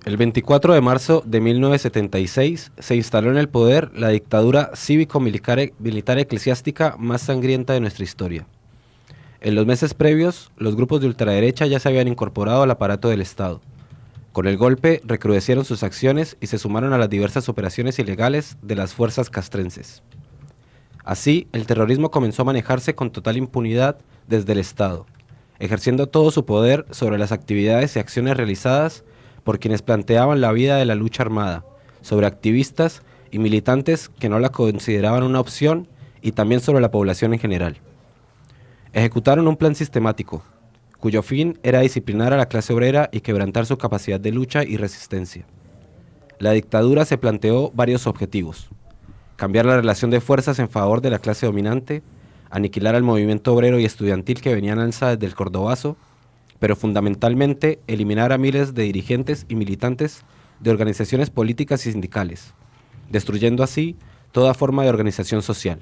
El 24 de marzo de 1976 se instaló en el poder la dictadura cívico-militar eclesiástica más sangrienta de nuestra historia. En los meses previos, los grupos de ultraderecha ya se habían incorporado al aparato del Estado. Con el golpe, recrudecieron sus acciones y se sumaron a las diversas operaciones ilegales de las fuerzas castrenses. Así, el terrorismo comenzó a manejarse con total impunidad desde el Estado, ejerciendo todo su poder sobre las actividades y acciones realizadas por quienes planteaban la vida de la lucha armada, sobre activistas y militantes que no la consideraban una opción y también sobre la población en general. Ejecutaron un plan sistemático, cuyo fin era disciplinar a la clase obrera y quebrantar su capacidad de lucha y resistencia. La dictadura se planteó varios objetivos: cambiar la relación de fuerzas en favor de la clase dominante, aniquilar al movimiento obrero y estudiantil que venía en alza desde el Cordobazo, pero fundamentalmente eliminar a miles de dirigentes y militantes de organizaciones políticas y sindicales, destruyendo así toda forma de organización social.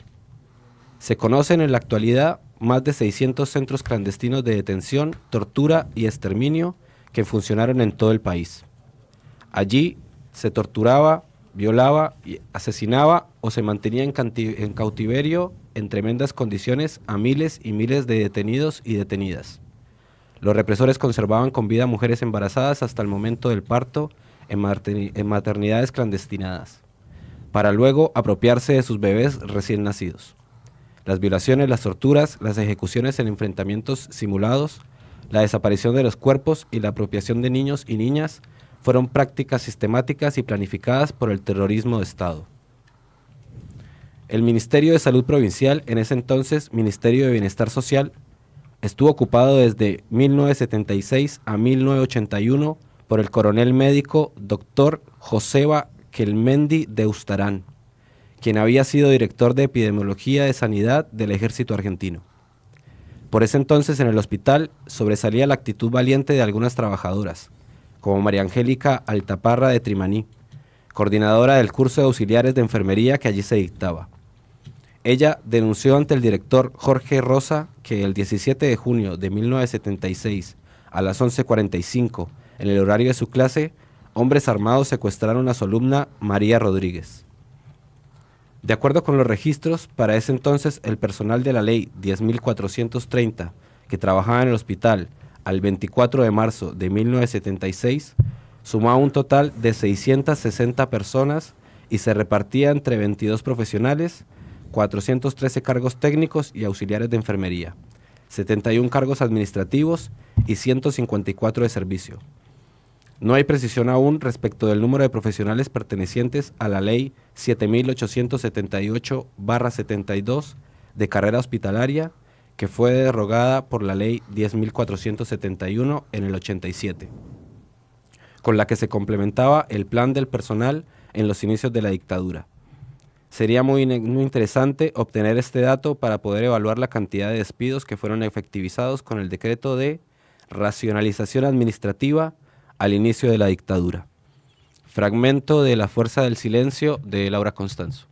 Se conocen en la actualidad más de 600 centros clandestinos de detención, tortura y exterminio que funcionaron en todo el país. Allí se torturaba, violaba, asesinaba o se mantenía en cautiverio en tremendas condiciones a miles y miles de detenidos y detenidas. Los represores conservaban con vida a mujeres embarazadas hasta el momento del parto en maternidades clandestinadas, para luego apropiarse de sus bebés recién nacidos. Las violaciones, las torturas, las ejecuciones en enfrentamientos simulados, la desaparición de los cuerpos y la apropiación de niños y niñas fueron prácticas sistemáticas y planificadas por el terrorismo de Estado. El Ministerio de Salud Provincial, en ese entonces Ministerio de Bienestar Social, estuvo ocupado desde 1976 a 1981 por el coronel médico Dr. Joseba Kelmendi de Ustarán, quien había sido director de Epidemiología de Sanidad del Ejército Argentino. Por ese entonces en el hospital sobresalía la actitud valiente de algunas trabajadoras, como María Angélica Altaparra de Trimaní, coordinadora del curso de auxiliares de enfermería que allí se dictaba. Ella denunció ante el director Jorge Rosa que el 17 de junio de 1976, a las 11:45, en el horario de su clase, hombres armados secuestraron a su alumna María Rodríguez. De acuerdo con los registros, para ese entonces el personal de la ley 10.430, que trabajaba en el hospital al 24 de marzo de 1976, sumaba un total de 660 personas y se repartía entre 22 profesionales, 413 cargos técnicos y auxiliares de enfermería, 71 cargos administrativos y 154 de servicio. No hay precisión aún respecto del número de profesionales pertenecientes a la ley 7878/72 de carrera hospitalaria, que fue derogada por la ley 10.471 en el 87, con la que se complementaba el plan del personal en los inicios de la dictadura. Sería muy interesante obtener este dato para poder evaluar la cantidad de despidos que fueron efectivizados con el decreto de racionalización administrativa al inicio de la dictadura. Fragmento de La Fuerza del Silencio de Laura Constanzo.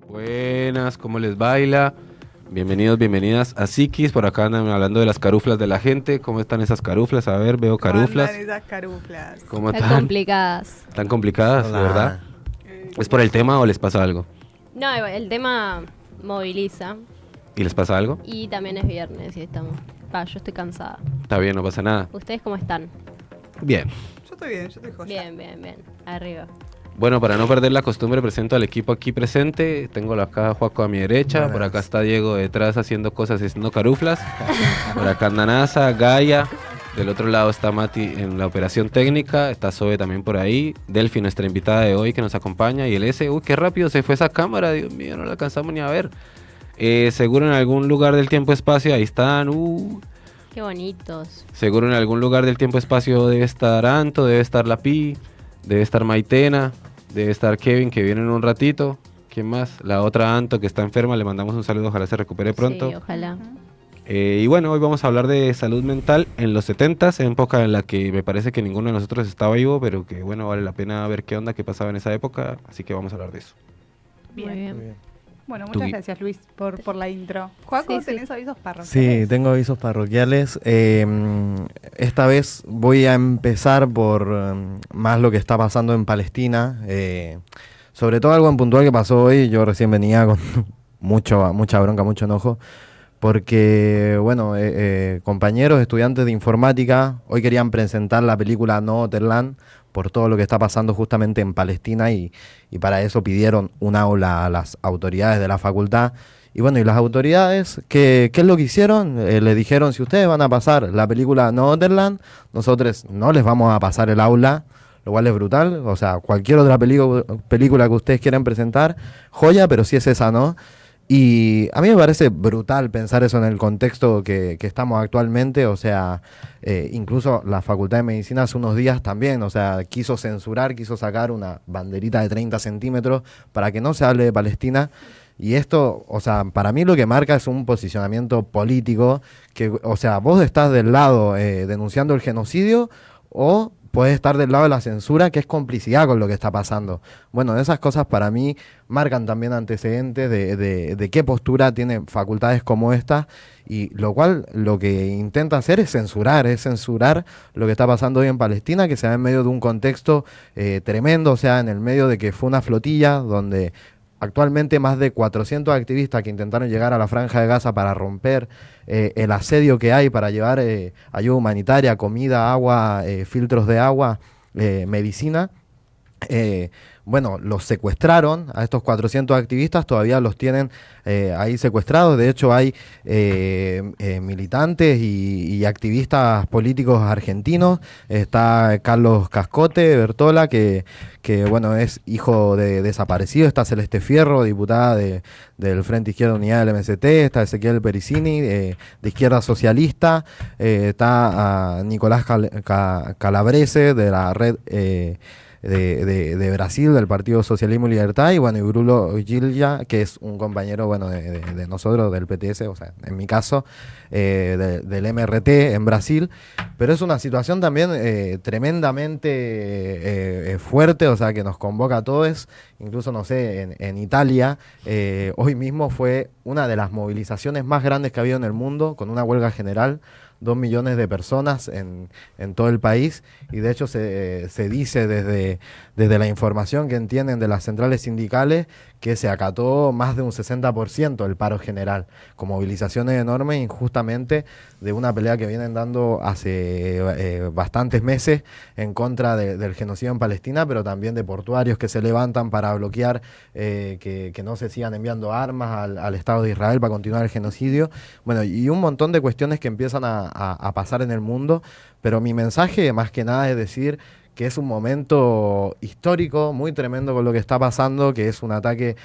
Buenas, ¿cómo les baila? Bienvenidos, bienvenidas a Psiquis. Por acá andan hablando de las caruflas de la gente. ¿Cómo están esas caruflas? A ver, veo caruflas. ¿Cómo andan esas caruflas? ¿Cómo Están están? complicadas. ¿Están complicadas, Hola. de verdad? ¿Es por el tema o les pasa algo? No, el tema moviliza ¿Y les pasa algo? y también es viernes y estamos... yo estoy cansada. Está bien, no pasa nada. ¿Ustedes cómo están? Bien. Yo estoy bien, yo estoy joya. Bien. Arriba. Bueno, para no perder la costumbre, presento al equipo aquí presente. Tengo acá a Joaco a mi derecha, Buenas. por acá está Diego detrás haciendo cosas, haciendo caruflas. Por acá anda Nasa, Gaia. Del otro lado está Mati en la operación técnica, está Zoe también por ahí. Delphi, nuestra invitada de hoy que nos acompaña. Y el S, uy, qué rápido se fue esa cámara, Dios mío, no la alcanzamos ni a ver. Seguro en algún lugar del tiempo-espacio, ahí están. Qué bonitos. Seguro en algún lugar del tiempo-espacio debe estar Anto, debe estar la Pi, debe estar Maitena, debe estar Kevin, que viene en un ratito. ¿Quién más? La otra Anto, que está enferma, le mandamos un saludo, ojalá se recupere pronto. Sí, ojalá. Y bueno, hoy vamos a hablar de salud mental en los 70s, época en la que me parece que ninguno de nosotros estaba vivo, pero que bueno, vale la pena ver qué onda, qué pasaba en esa época, así que vamos a hablar de eso. Muy bien. Muy bien. Bueno, Tu muchas gui- gracias Luis por la intro. Joaco, Sí, ¿tenés avisos parroquiales? Sí, tengo avisos parroquiales. Esta vez voy a empezar por más lo que está pasando en Palestina. Sobre todo algo en puntual que pasó hoy. Yo recién venía con mucha bronca, mucho enojo. Porque, bueno, compañeros, estudiantes de informática, hoy querían presentar la película No Otherland por todo lo que está pasando justamente en Palestina y para eso pidieron un aula a las autoridades de la facultad. Y bueno, y las autoridades, ¿qué es lo que hicieron? Le dijeron, si ustedes van a pasar la película No Otherland, nosotros no les vamos a pasar el aula, lo cual es brutal. O sea, cualquier otra película que ustedes quieran presentar, joya, pero si es esa, ¿no? Y a mí me parece brutal pensar eso en el contexto que estamos actualmente, o sea, incluso la Facultad de Medicina hace unos días también, o sea, quiso sacar una banderita de 30 centímetros para que no se hable de Palestina. Y esto, o sea, para mí lo que marca es un posicionamiento político, que, o sea, vos estás del lado denunciando el genocidio o puedes estar del lado de la censura, que es complicidad con lo que está pasando. Bueno, esas cosas para mí marcan también antecedentes de qué postura tienen facultades como esta, y lo cual lo que intenta hacer es censurar lo que está pasando hoy en Palestina, que se da en medio de un contexto tremendo, o sea, en el medio de que fue una flotilla donde actualmente más de 400 activistas que intentaron llegar a la Franja de Gaza para romper el asedio que hay, para llevar ayuda humanitaria, comida, agua, filtros de agua, medicina. eh, bueno, los secuestraron a estos 400 activistas, todavía los tienen ahí secuestrados. De hecho, hay militantes y activistas políticos argentinos. Está Carlos Cascote Bertola, que bueno, es hijo de desaparecido. Está Celeste Fierro, diputada del Frente Izquierda Unidad del MST. Está Ezequiel Pericini, de Izquierda Socialista. Está Nicolás Calabrese, de la red de Brasil, del Partido Socialismo y Libertad, y bueno, y Bruno Gilja, que es un compañero, bueno, de nosotros, del PTS, o sea, en mi caso, del MRT en Brasil. Pero es una situación también tremendamente fuerte, o sea, que nos convoca a todos. Incluso, no sé, en Italia, hoy mismo fue una de las movilizaciones más grandes que ha habido en el mundo, con una huelga general, 2 millones de personas en todo el país, y de hecho se dice desde la información que entienden de las centrales sindicales que se acató más de un 60% el paro general, con movilizaciones enormes, injustamente, de una pelea que vienen dando hace bastantes meses en contra del genocidio en Palestina, pero también de portuarios que se levantan para bloquear que no se sigan enviando armas al Estado de Israel para continuar el genocidio. Bueno, y un montón de cuestiones que empiezan a pasar en el mundo, pero mi mensaje más que nada es decir que es un momento histórico muy tremendo con lo que está pasando, que es un ataque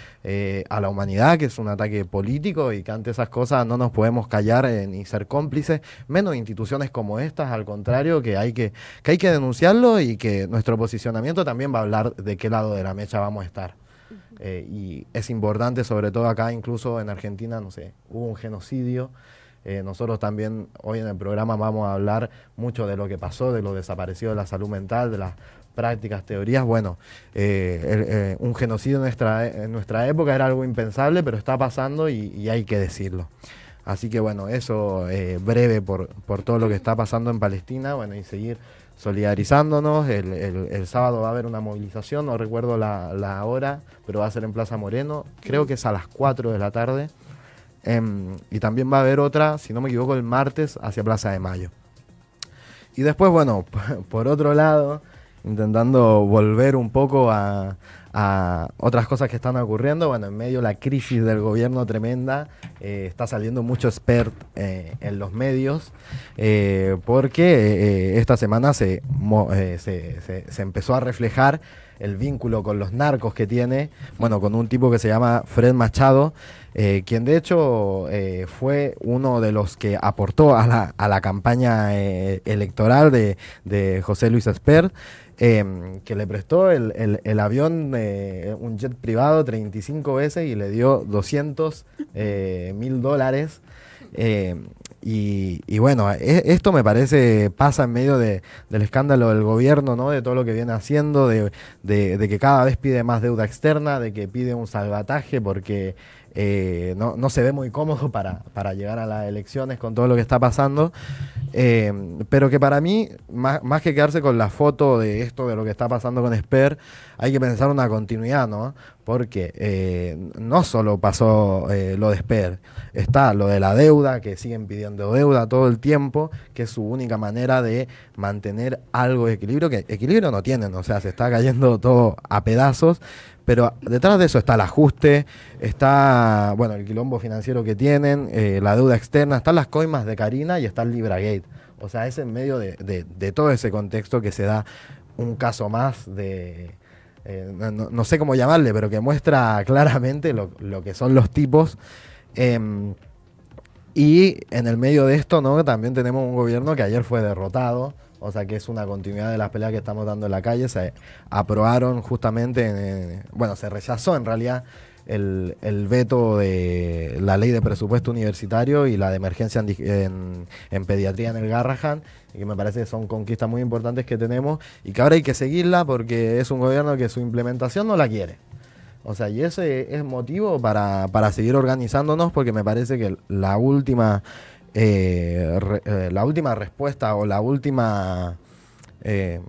a la humanidad, que es un ataque político, y que ante esas cosas no nos podemos callar ni ser cómplices, menos instituciones como estas, al contrario, que hay que denunciarlo, y que nuestro posicionamiento también va a hablar de qué lado de la mecha vamos a estar. Y es importante, sobre todo acá, incluso en Argentina, no sé, hubo un genocidio. Nosotros también hoy en el programa vamos a hablar mucho de lo que pasó, de lo desaparecido de la salud mental, de las prácticas, teorías. Bueno, un genocidio en nuestra época era algo impensable, pero está pasando y hay que decirlo. Así que bueno, eso breve por todo lo que está pasando en Palestina, bueno, y seguir solidarizándonos. El sábado va a haber una movilización, no recuerdo la hora, pero va a ser en Plaza Moreno, creo que es a las 4 de la tarde. Y también va a haber otra, si no me equivoco, el martes hacia Plaza de Mayo. Y después, bueno, por otro lado, intentando volver un poco a otras cosas que están ocurriendo, bueno, en medio de la crisis del gobierno tremenda, está saliendo mucho expert en los medios, porque esta semana se empezó a reflejar el vínculo con los narcos que tiene, bueno, con un tipo que se llama Fred Machado, quien de hecho fue uno de los que aportó a la campaña electoral de José Luis Espert, que le prestó el avión, un jet privado 35 veces, y le dio $200,000. Y bueno, esto me parece pasa en medio del escándalo del gobierno, ¿no? De todo lo que viene haciendo, de que cada vez pide más deuda externa, de que pide un salvataje porque no se ve muy cómodo para llegar a las elecciones con todo lo que está pasando. Pero que para mí, más que quedarse con la foto de esto, de lo que está pasando con Esper, hay que pensar una continuidad, ¿no? Porque no solo pasó lo de Esper, está lo de la deuda, que siguen pidiendo deuda todo el tiempo, que es su única manera de mantener algo de equilibrio, que equilibrio no tienen, o sea, se está cayendo todo a pedazos. Pero detrás de eso está el ajuste, está, bueno, el quilombo financiero que tienen, la deuda externa, están las coimas de Karina y está el Libragate. O sea, es en medio de todo ese contexto que se da un caso más de, no sé cómo llamarle, pero que muestra claramente lo que son los tipos. Y en el medio de esto, ¿no? También tenemos un gobierno que ayer fue derrotado. O sea que es una continuidad de las peleas que estamos dando en la calle. Se aprobaron justamente, bueno, se rechazó en realidad el veto de la ley de presupuesto universitario y la de emergencia en pediatría en el Garrahan, y que me parece que son conquistas muy importantes que tenemos y que ahora hay que seguirla porque es un gobierno que su implementación no la quiere. O sea, y ese es motivo para seguir organizándonos, porque me parece que la última respuesta o la última,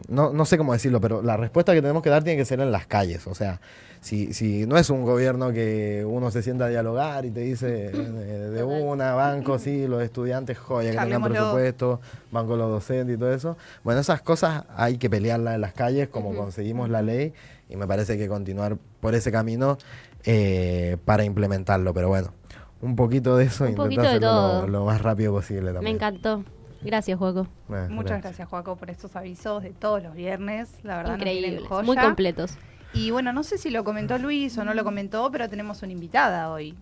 no sé cómo decirlo, pero la respuesta que tenemos que dar tiene que ser en las calles. O sea, si no es un gobierno que uno se sienta a dialogar y te dice de una, banco, sí, los estudiantes, joya, que tengan presupuesto, banco los docentes y todo eso. Bueno, esas cosas hay que pelearlas en las calles como conseguimos la ley, y me parece que continuar por ese camino para implementarlo. Pero bueno, un poquito de eso, intentar hacerlo lo más rápido posible también. Me encantó. Gracias, Joaco. Muchas gracias, Joaco, por estos avisos de todos los viernes. La verdad, increíbles, muy completos. Y bueno, no sé si lo comentó Luis o no lo comentó, pero tenemos una invitada hoy.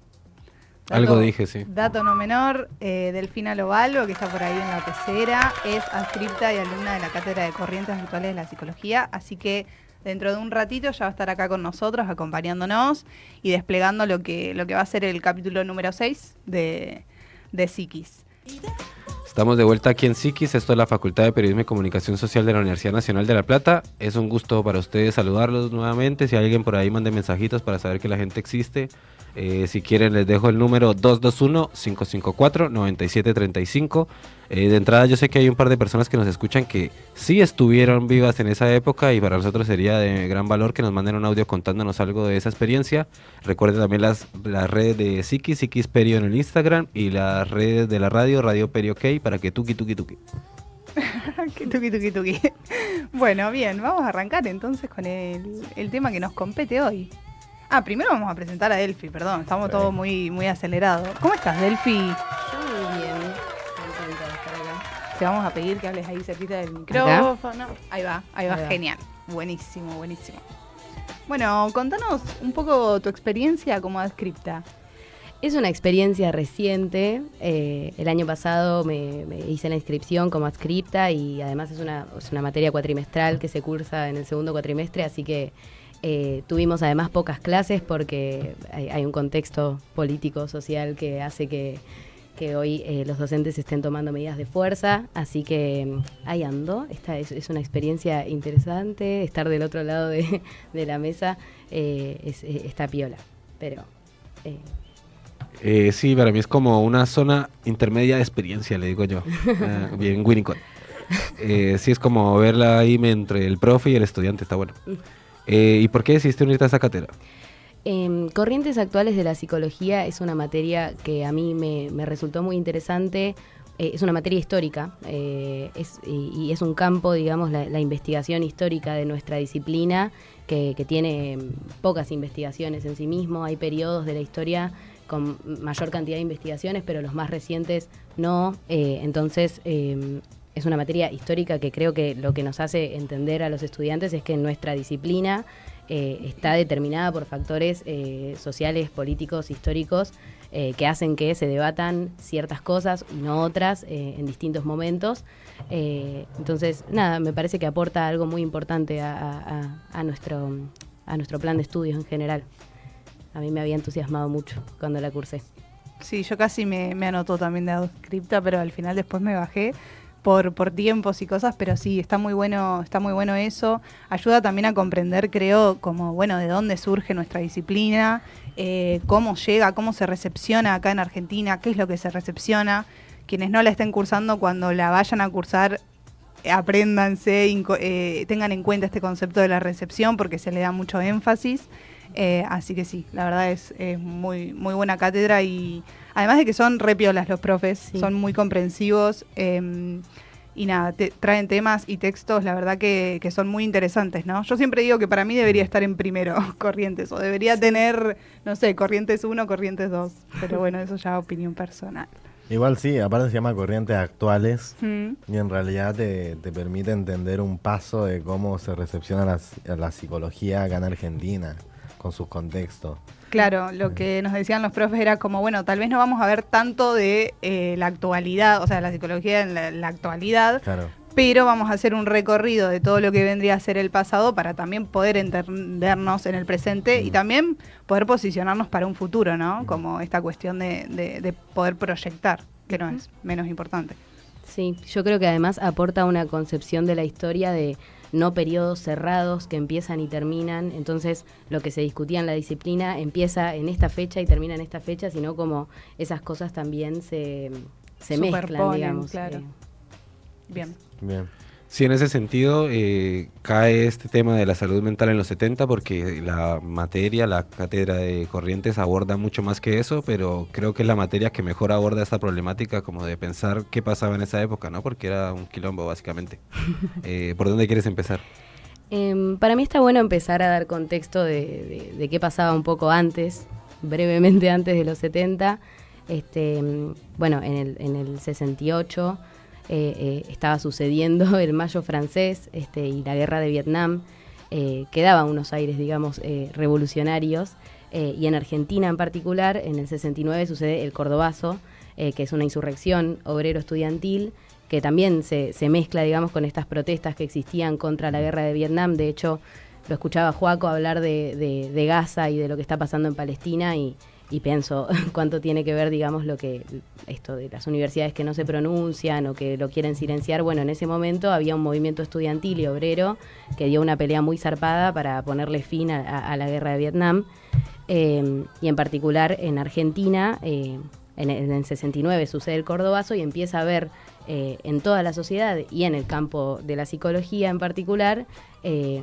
Algo dije, sí. Dato no menor, Delfina Lobalvo, que está por ahí en la pecera, es adscripta y alumna de la Cátedra de Corrientes Virtuales de la Psicología, así que dentro de un ratito ya va a estar acá con nosotros, acompañándonos y desplegando lo que va a ser el capítulo número 6 de Psiquis. Estamos de vuelta aquí en Psiquis. Esto es la Facultad de Periodismo y Comunicación Social de la Universidad Nacional de La Plata. Es un gusto para ustedes saludarlos nuevamente. Si alguien por ahí mande mensajitos para saber que la gente existe. Si quieren les dejo el número 221-554-9735. De entrada yo sé que hay un par de personas que nos escuchan que sí estuvieron vivas en esa época, y para nosotros sería de gran valor que nos manden un audio contándonos algo de esa experiencia. Recuerden también las redes de Psiquis, Psiquis Perio en el Instagram, y las redes de la radio, Radio Perio OK, para que tuki. Tuki. Bueno, bien, vamos a arrancar entonces con el tema que nos compete hoy. Primero vamos a presentar a Delphi, perdón, estamos todos muy acelerados. ¿Cómo estás, Delphi? Yo muy bien, contenta de estar acá. Te vamos a pedir que hables ahí cerquita del micrófono. Ahí va, genial. Buenísimo. Bueno, contanos un poco tu experiencia como adscripta. Es una experiencia reciente. El año pasado me hice la inscripción como adscripta, y además es una materia cuatrimestral que se cursa en el segundo cuatrimestre, así que tuvimos además pocas clases porque hay un contexto político, social, que hace que hoy los docentes estén tomando medidas de fuerza, así que ahí ando. Esta es una experiencia interesante, estar del otro lado de la mesa está piola, pero... sí, para mí es como una zona intermedia de experiencia, le digo yo, bien Winnicott. Sí, es como verla ahí entre el profe y el estudiante, está bueno. ¿Y por qué decidiste unirte a esa cátedra? Corrientes actuales de la psicología es una materia que a mí me resultó muy interesante. Es una materia histórica, y es un campo, digamos, la investigación histórica de nuestra disciplina, que tiene pocas investigaciones en sí mismo. Hay periodos de la historia con mayor cantidad de investigaciones, pero los más recientes no. Entonces, es una materia histórica que creo que lo que nos hace entender a los estudiantes es que nuestra disciplina está determinada por factores sociales, políticos, históricos, que hacen que se debatan ciertas cosas y no otras en distintos momentos. Entonces, nada, me parece que aporta algo muy importante a nuestro plan de estudios en general. A mí me había entusiasmado mucho cuando la cursé. Sí, yo casi me anotó también de adscripta, pero al final después me bajé por tiempos y cosas, pero sí, está muy bueno eso. Ayuda también a comprender, creo, como, bueno, de dónde surge nuestra disciplina, cómo llega, cómo se recepciona acá en Argentina, qué es lo que se recepciona. Quienes no la estén cursando, cuando la vayan a cursar, apréndanse, tengan en cuenta este concepto de la recepción, porque se le da mucho énfasis. Así que sí, la verdad es muy, muy buena cátedra, y además de que son re piolas los profes, Sí. son muy comprensivos, y nada, traen temas y textos, la verdad que son muy interesantes, ¿no? Yo siempre digo que para mí debería estar en primero Corrientes, o debería tener, no sé, Corrientes 1, Corrientes 2, pero bueno, eso ya es opinión personal. Igual sí, aparte se llama Corrientes Actuales Mm. y en realidad te permite entender un paso de cómo se recepciona la psicología acá en Argentina, con sus contextos. Claro, lo que nos decían los profes era como, bueno, tal vez no vamos a ver tanto de la actualidad, o sea, la psicología en la actualidad, Claro. pero vamos a hacer un recorrido de todo lo que vendría a ser el pasado para también poder entendernos en el presente y también poder posicionarnos para un futuro, ¿no? Como esta cuestión de poder proyectar, que no es menos importante. Sí, yo creo que además aporta una concepción de la historia de no periodos cerrados que empiezan y terminan, entonces lo que se discutía en la disciplina empieza en esta fecha y termina en esta fecha, sino como esas cosas también se mezclan, Superponen, digamos. claro. Bien. Bien. Sí, en ese sentido cae este tema de la salud mental en los 70 porque la materia, la cátedra de Corrientes aborda mucho más que eso, pero creo que es la materia que mejor aborda esta problemática como de pensar qué pasaba en esa época, ¿no? Porque era un quilombo básicamente. ¿Por dónde quieres empezar? Para mí está bueno empezar a dar contexto de qué pasaba un poco antes, brevemente antes de los 70. Bueno, en el 68 estaba sucediendo el Mayo francés y la guerra de Vietnam, que daba unos aires, digamos, revolucionarios. Y en Argentina en particular, en el 69 sucede el Cordobazo, que es una insurrección obrero-estudiantil, que también se mezcla, digamos, con estas protestas que existían contra la guerra de Vietnam. De hecho, lo escuchaba Joaco hablar de Gaza y de lo que está pasando en Palestina y pienso cuánto tiene que ver, digamos, esto de las universidades que no se pronuncian o que lo quieren silenciar. Bueno, en ese momento había un movimiento estudiantil y obrero que dio una pelea muy zarpada para ponerle fin a la guerra de Vietnam. Y en particular en Argentina, en el 69 sucede el Cordobazo y empieza a haber en toda la sociedad y en el campo de la psicología en particular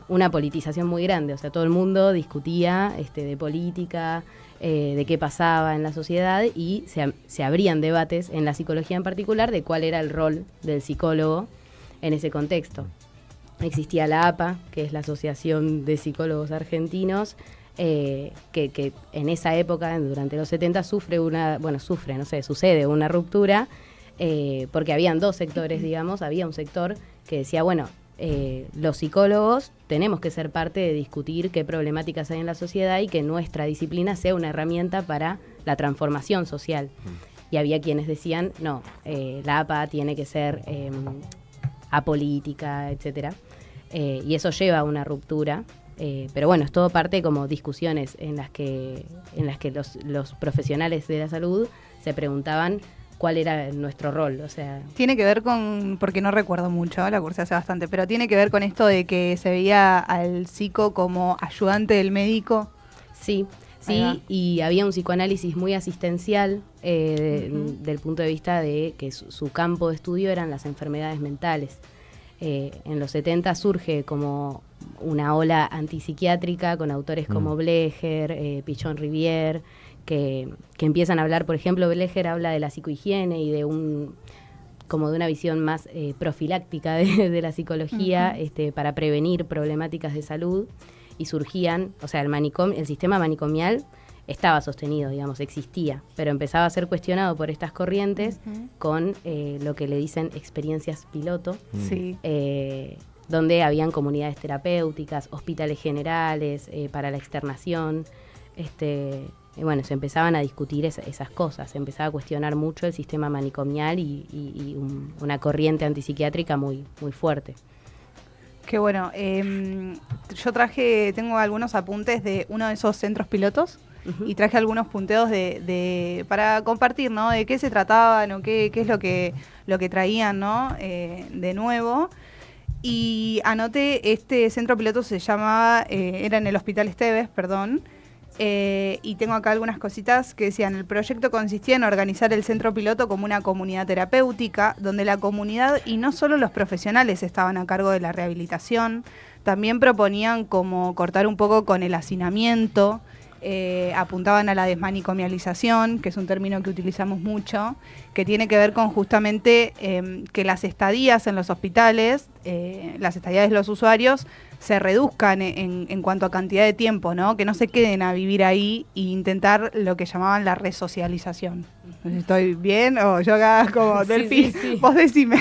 una politización muy grande. O sea, todo el mundo discutía de política, de qué pasaba en la sociedad, y se abrían debates en la psicología en particular de cuál era el rol del psicólogo en ese contexto. Existía la APA, que es la Asociación de Psicólogos Argentinos, que en esa época, durante los 70, sucede una ruptura, porque habían dos sectores, digamos. Había un sector que decía, bueno, los psicólogos tenemos que ser parte de discutir qué problemáticas hay en la sociedad y que nuestra disciplina sea una herramienta para la transformación social. Y había quienes decían, no, la APA tiene que ser apolítica, etcétera. Y eso lleva a una ruptura. Pero bueno, es todo parte como discusiones en las que los profesionales de la salud se preguntaban cuál era nuestro rol, o sea... Tiene que ver con, porque no recuerdo mucho, la cursé hace bastante, pero tiene que ver con esto de que se veía al psico como ayudante del médico. Sí, y había un psicoanálisis muy asistencial del punto de vista de que su campo de estudio eran las enfermedades mentales. En los 70 surge como una ola antipsiquiátrica con autores como Blecher, Pichon Rivière, que empiezan a hablar. Por ejemplo, Blecher habla de la psicohigiene y de una visión más profiláctica de la psicología, para prevenir problemáticas de salud, y surgían, o sea, el sistema manicomial estaba sostenido, digamos, existía, pero empezaba a ser cuestionado por estas corrientes con lo que le dicen experiencias piloto, Sí. donde habían comunidades terapéuticas, hospitales generales para la externación. Y bueno, se empezaban a discutir esas cosas, se empezaba a cuestionar mucho el sistema manicomial y una corriente antipsiquiátrica muy, muy fuerte. Qué bueno. Yo tengo algunos apuntes de uno de esos centros pilotos, y traje algunos punteos para compartir, ¿no? De qué se trataban o qué es lo que traían, ¿no? De nuevo. Y anoté, este centro piloto se llamaba, era en el Hospital Esteves, perdón, y tengo acá algunas cositas que decían: el proyecto consistía en organizar el centro piloto como una comunidad terapéutica, donde la comunidad y no solo los profesionales estaban a cargo de la rehabilitación, también proponían como cortar un poco con el hacinamiento, apuntaban a la desmanicomialización, que es un término que utilizamos mucho, que tiene que ver con justamente que las estadías en los hospitales, las estadías de los usuarios, se reduzcan en cuanto a cantidad de tiempo, ¿no? Que no se queden a vivir ahí e intentar lo que llamaban la resocialización. No sé si estoy bien o yo acá como Sí, Delphi, sí. vos decime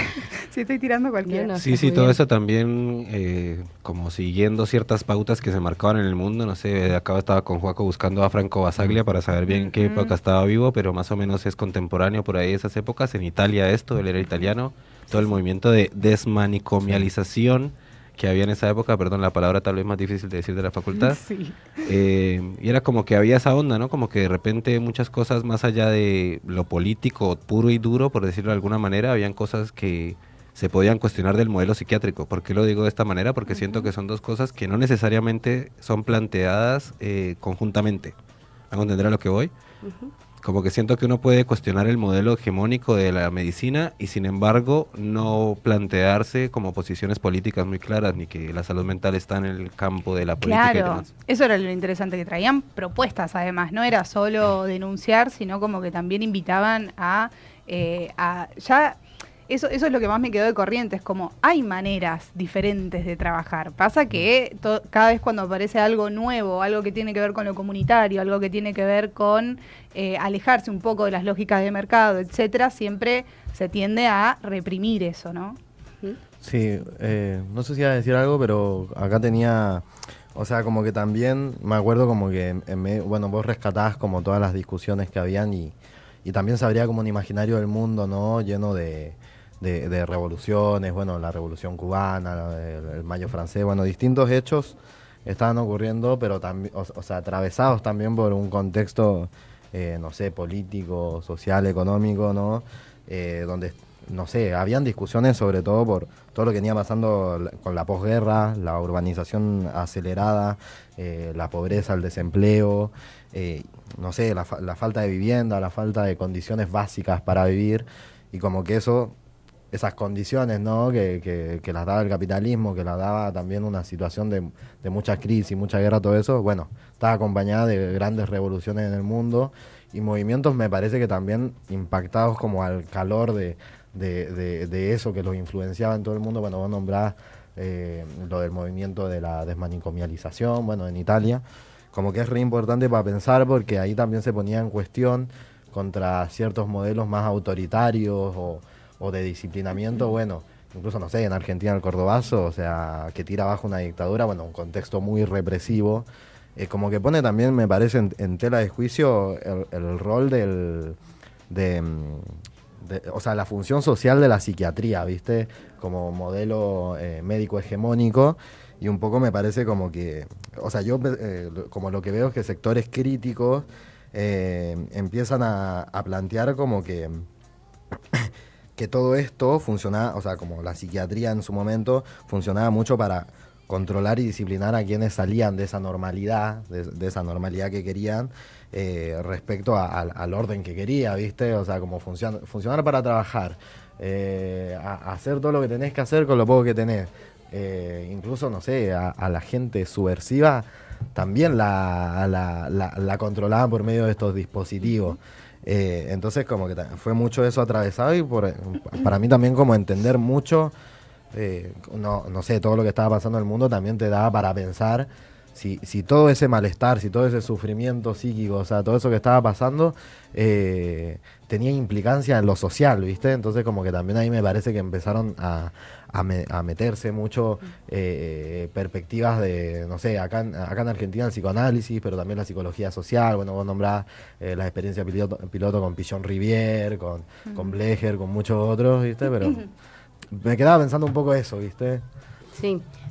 si estoy tirando cualquiera. No, Sí, está sí, muy todo bien. eso también como siguiendo ciertas pautas que se marcaban en el mundo. No sé, acá estaba con Joaco buscando a Franco Basaglia para saber bien en qué época estaba vivo, pero más o menos es contemporáneo por ahí de esas épocas. En Italia esto, él era italiano, todo el movimiento de desmanicomialización que había en esa época, perdón, la palabra tal vez más difícil de decir de la facultad. Sí. Y era como que había esa onda, ¿no? Como que de repente muchas cosas más allá de lo político puro y duro, por decirlo de alguna manera, habían cosas que se podían cuestionar del modelo psiquiátrico. ¿Por qué lo digo de esta manera? Porque siento que son dos cosas que no necesariamente son planteadas conjuntamente. ¿Me hago entender a lo que voy? Como que siento que uno puede cuestionar el modelo hegemónico de la medicina y sin embargo no plantearse como posiciones políticas muy claras, ni que la salud mental está en el campo de la política y Claro, demás. eso era lo interesante, que traían propuestas además, no era solo denunciar, sino como que también invitaban a ya, eso es lo que más me quedó de Corrientes, como hay maneras diferentes de trabajar. Pasa que cada vez cuando aparece algo nuevo, algo que tiene que ver con lo comunitario, algo que tiene que ver con alejarse un poco de las lógicas de mercado, etcétera, siempre se tiende a reprimir eso, ¿no? Sí, no sé si iba a decir algo, pero acá tenía, o sea, como que también me acuerdo como que, bueno, vos rescatabas como todas las discusiones que habían y también se abría como un imaginario del mundo, ¿no? Lleno de revoluciones, bueno, la revolución cubana, el mayo francés, bueno, distintos hechos estaban ocurriendo, pero también, o sea, atravesados también por un contexto, no sé, político, social, económico, ¿no? Donde, no sé, habían discusiones sobre todo por todo lo que venía pasando con la posguerra, la urbanización acelerada, la pobreza, el desempleo, no sé, la falta de vivienda, la falta de condiciones básicas para vivir, y como que esas condiciones, ¿no? que las daba el capitalismo, que las daba también una situación de mucha crisis, mucha guerra, todo eso, bueno, estaba acompañada de grandes revoluciones en el mundo y movimientos, me parece que también impactados como al calor de eso que los influenciaba en todo el mundo. Bueno, vos nombrás lo del movimiento de la desmanicomialización, bueno, en Italia, como que es re importante para pensar porque ahí también se ponía en cuestión contra ciertos modelos más autoritarios o de disciplinamiento, bueno, incluso, no sé, en Argentina el Cordobazo, o sea, que tira abajo una dictadura, bueno, un contexto muy represivo, como que pone también, me parece, en tela de juicio el rol o sea, la función social de la psiquiatría, ¿viste? Como modelo médico hegemónico, y un poco me parece como que, o sea, yo como lo que veo es que sectores críticos empiezan a plantear como que todo esto funcionaba, o sea, como la psiquiatría en su momento funcionaba mucho para controlar y disciplinar a quienes salían de esa normalidad, de esa normalidad que querían, respecto al orden que quería, ¿viste? O sea, como funcionar para trabajar, hacer todo lo que tenés que hacer con lo poco que tenés. Incluso, no sé, a la gente subversiva también la controlaban por medio de estos dispositivos. Entonces como que fue mucho eso atravesado y para mí también como entender mucho, no sé, todo lo que estaba pasando en el mundo también te daba para pensar si todo ese malestar, si todo ese sufrimiento psíquico, o sea, todo eso que estaba pasando tenía implicancia en lo social, ¿viste? Entonces como que también ahí me parece que empezaron a meterse mucho perspectivas de, no sé, acá en Argentina el psicoanálisis, pero también la psicología social. Bueno, vos nombrás la experiencia piloto con Pichon Rivière, con Blecher, con muchos otros, ¿viste? Pero me quedaba pensando un poco eso, ¿viste?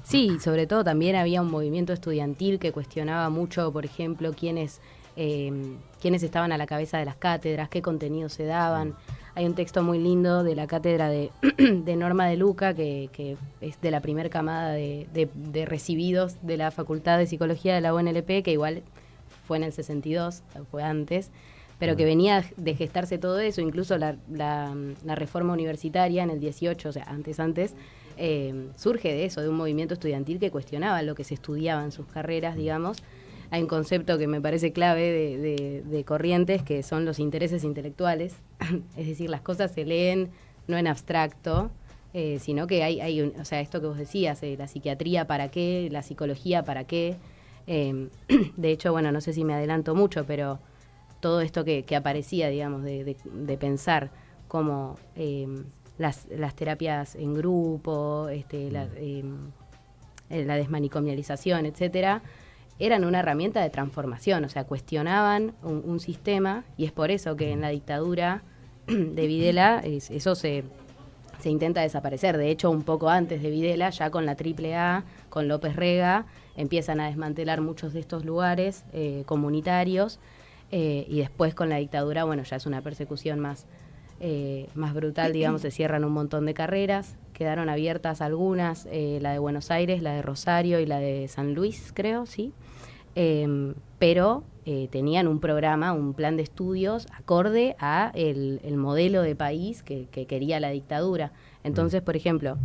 Sí, sobre todo también había un movimiento estudiantil que cuestionaba mucho, por ejemplo, quiénes quiénes estaban a la cabeza de las cátedras, qué contenidos se daban. Hay un texto muy lindo de la cátedra de, de Norma de Luca, que es de la primera camada de recibidos de la Facultad de Psicología de la UNLP, que igual fue en el 62, fue antes, pero que venía de gestarse todo eso, incluso la reforma universitaria en el 18, o sea, antes, surge de eso, de un movimiento estudiantil que cuestionaba lo que se estudiaba en sus carreras, digamos. Hay un concepto que me parece clave de Corrientes, que son los intereses intelectuales, es decir, las cosas se leen no en abstracto, sino que o sea, esto que vos decías, la psiquiatría para qué, la psicología para qué. De hecho, bueno, no sé si me adelanto mucho, pero todo esto que aparecía, digamos, de pensar como las terapias en grupo, la desmanicomialización, etcétera, eran una herramienta de transformación, o sea, cuestionaban un sistema, y es por eso que en la dictadura de Videla eso se intenta desaparecer. De hecho, un poco antes de Videla, ya con la AAA, con López Rega, empiezan a desmantelar muchos de estos lugares comunitarios, y después con la dictadura, bueno, ya es una persecución más brutal, digamos, se cierran un montón de carreras, quedaron abiertas algunas, la de Buenos Aires, la de Rosario y la de San Luis, creo, sí, pero tenían un programa, un plan de estudios acorde a el modelo de país que quería la dictadura. Entonces, por ejemplo,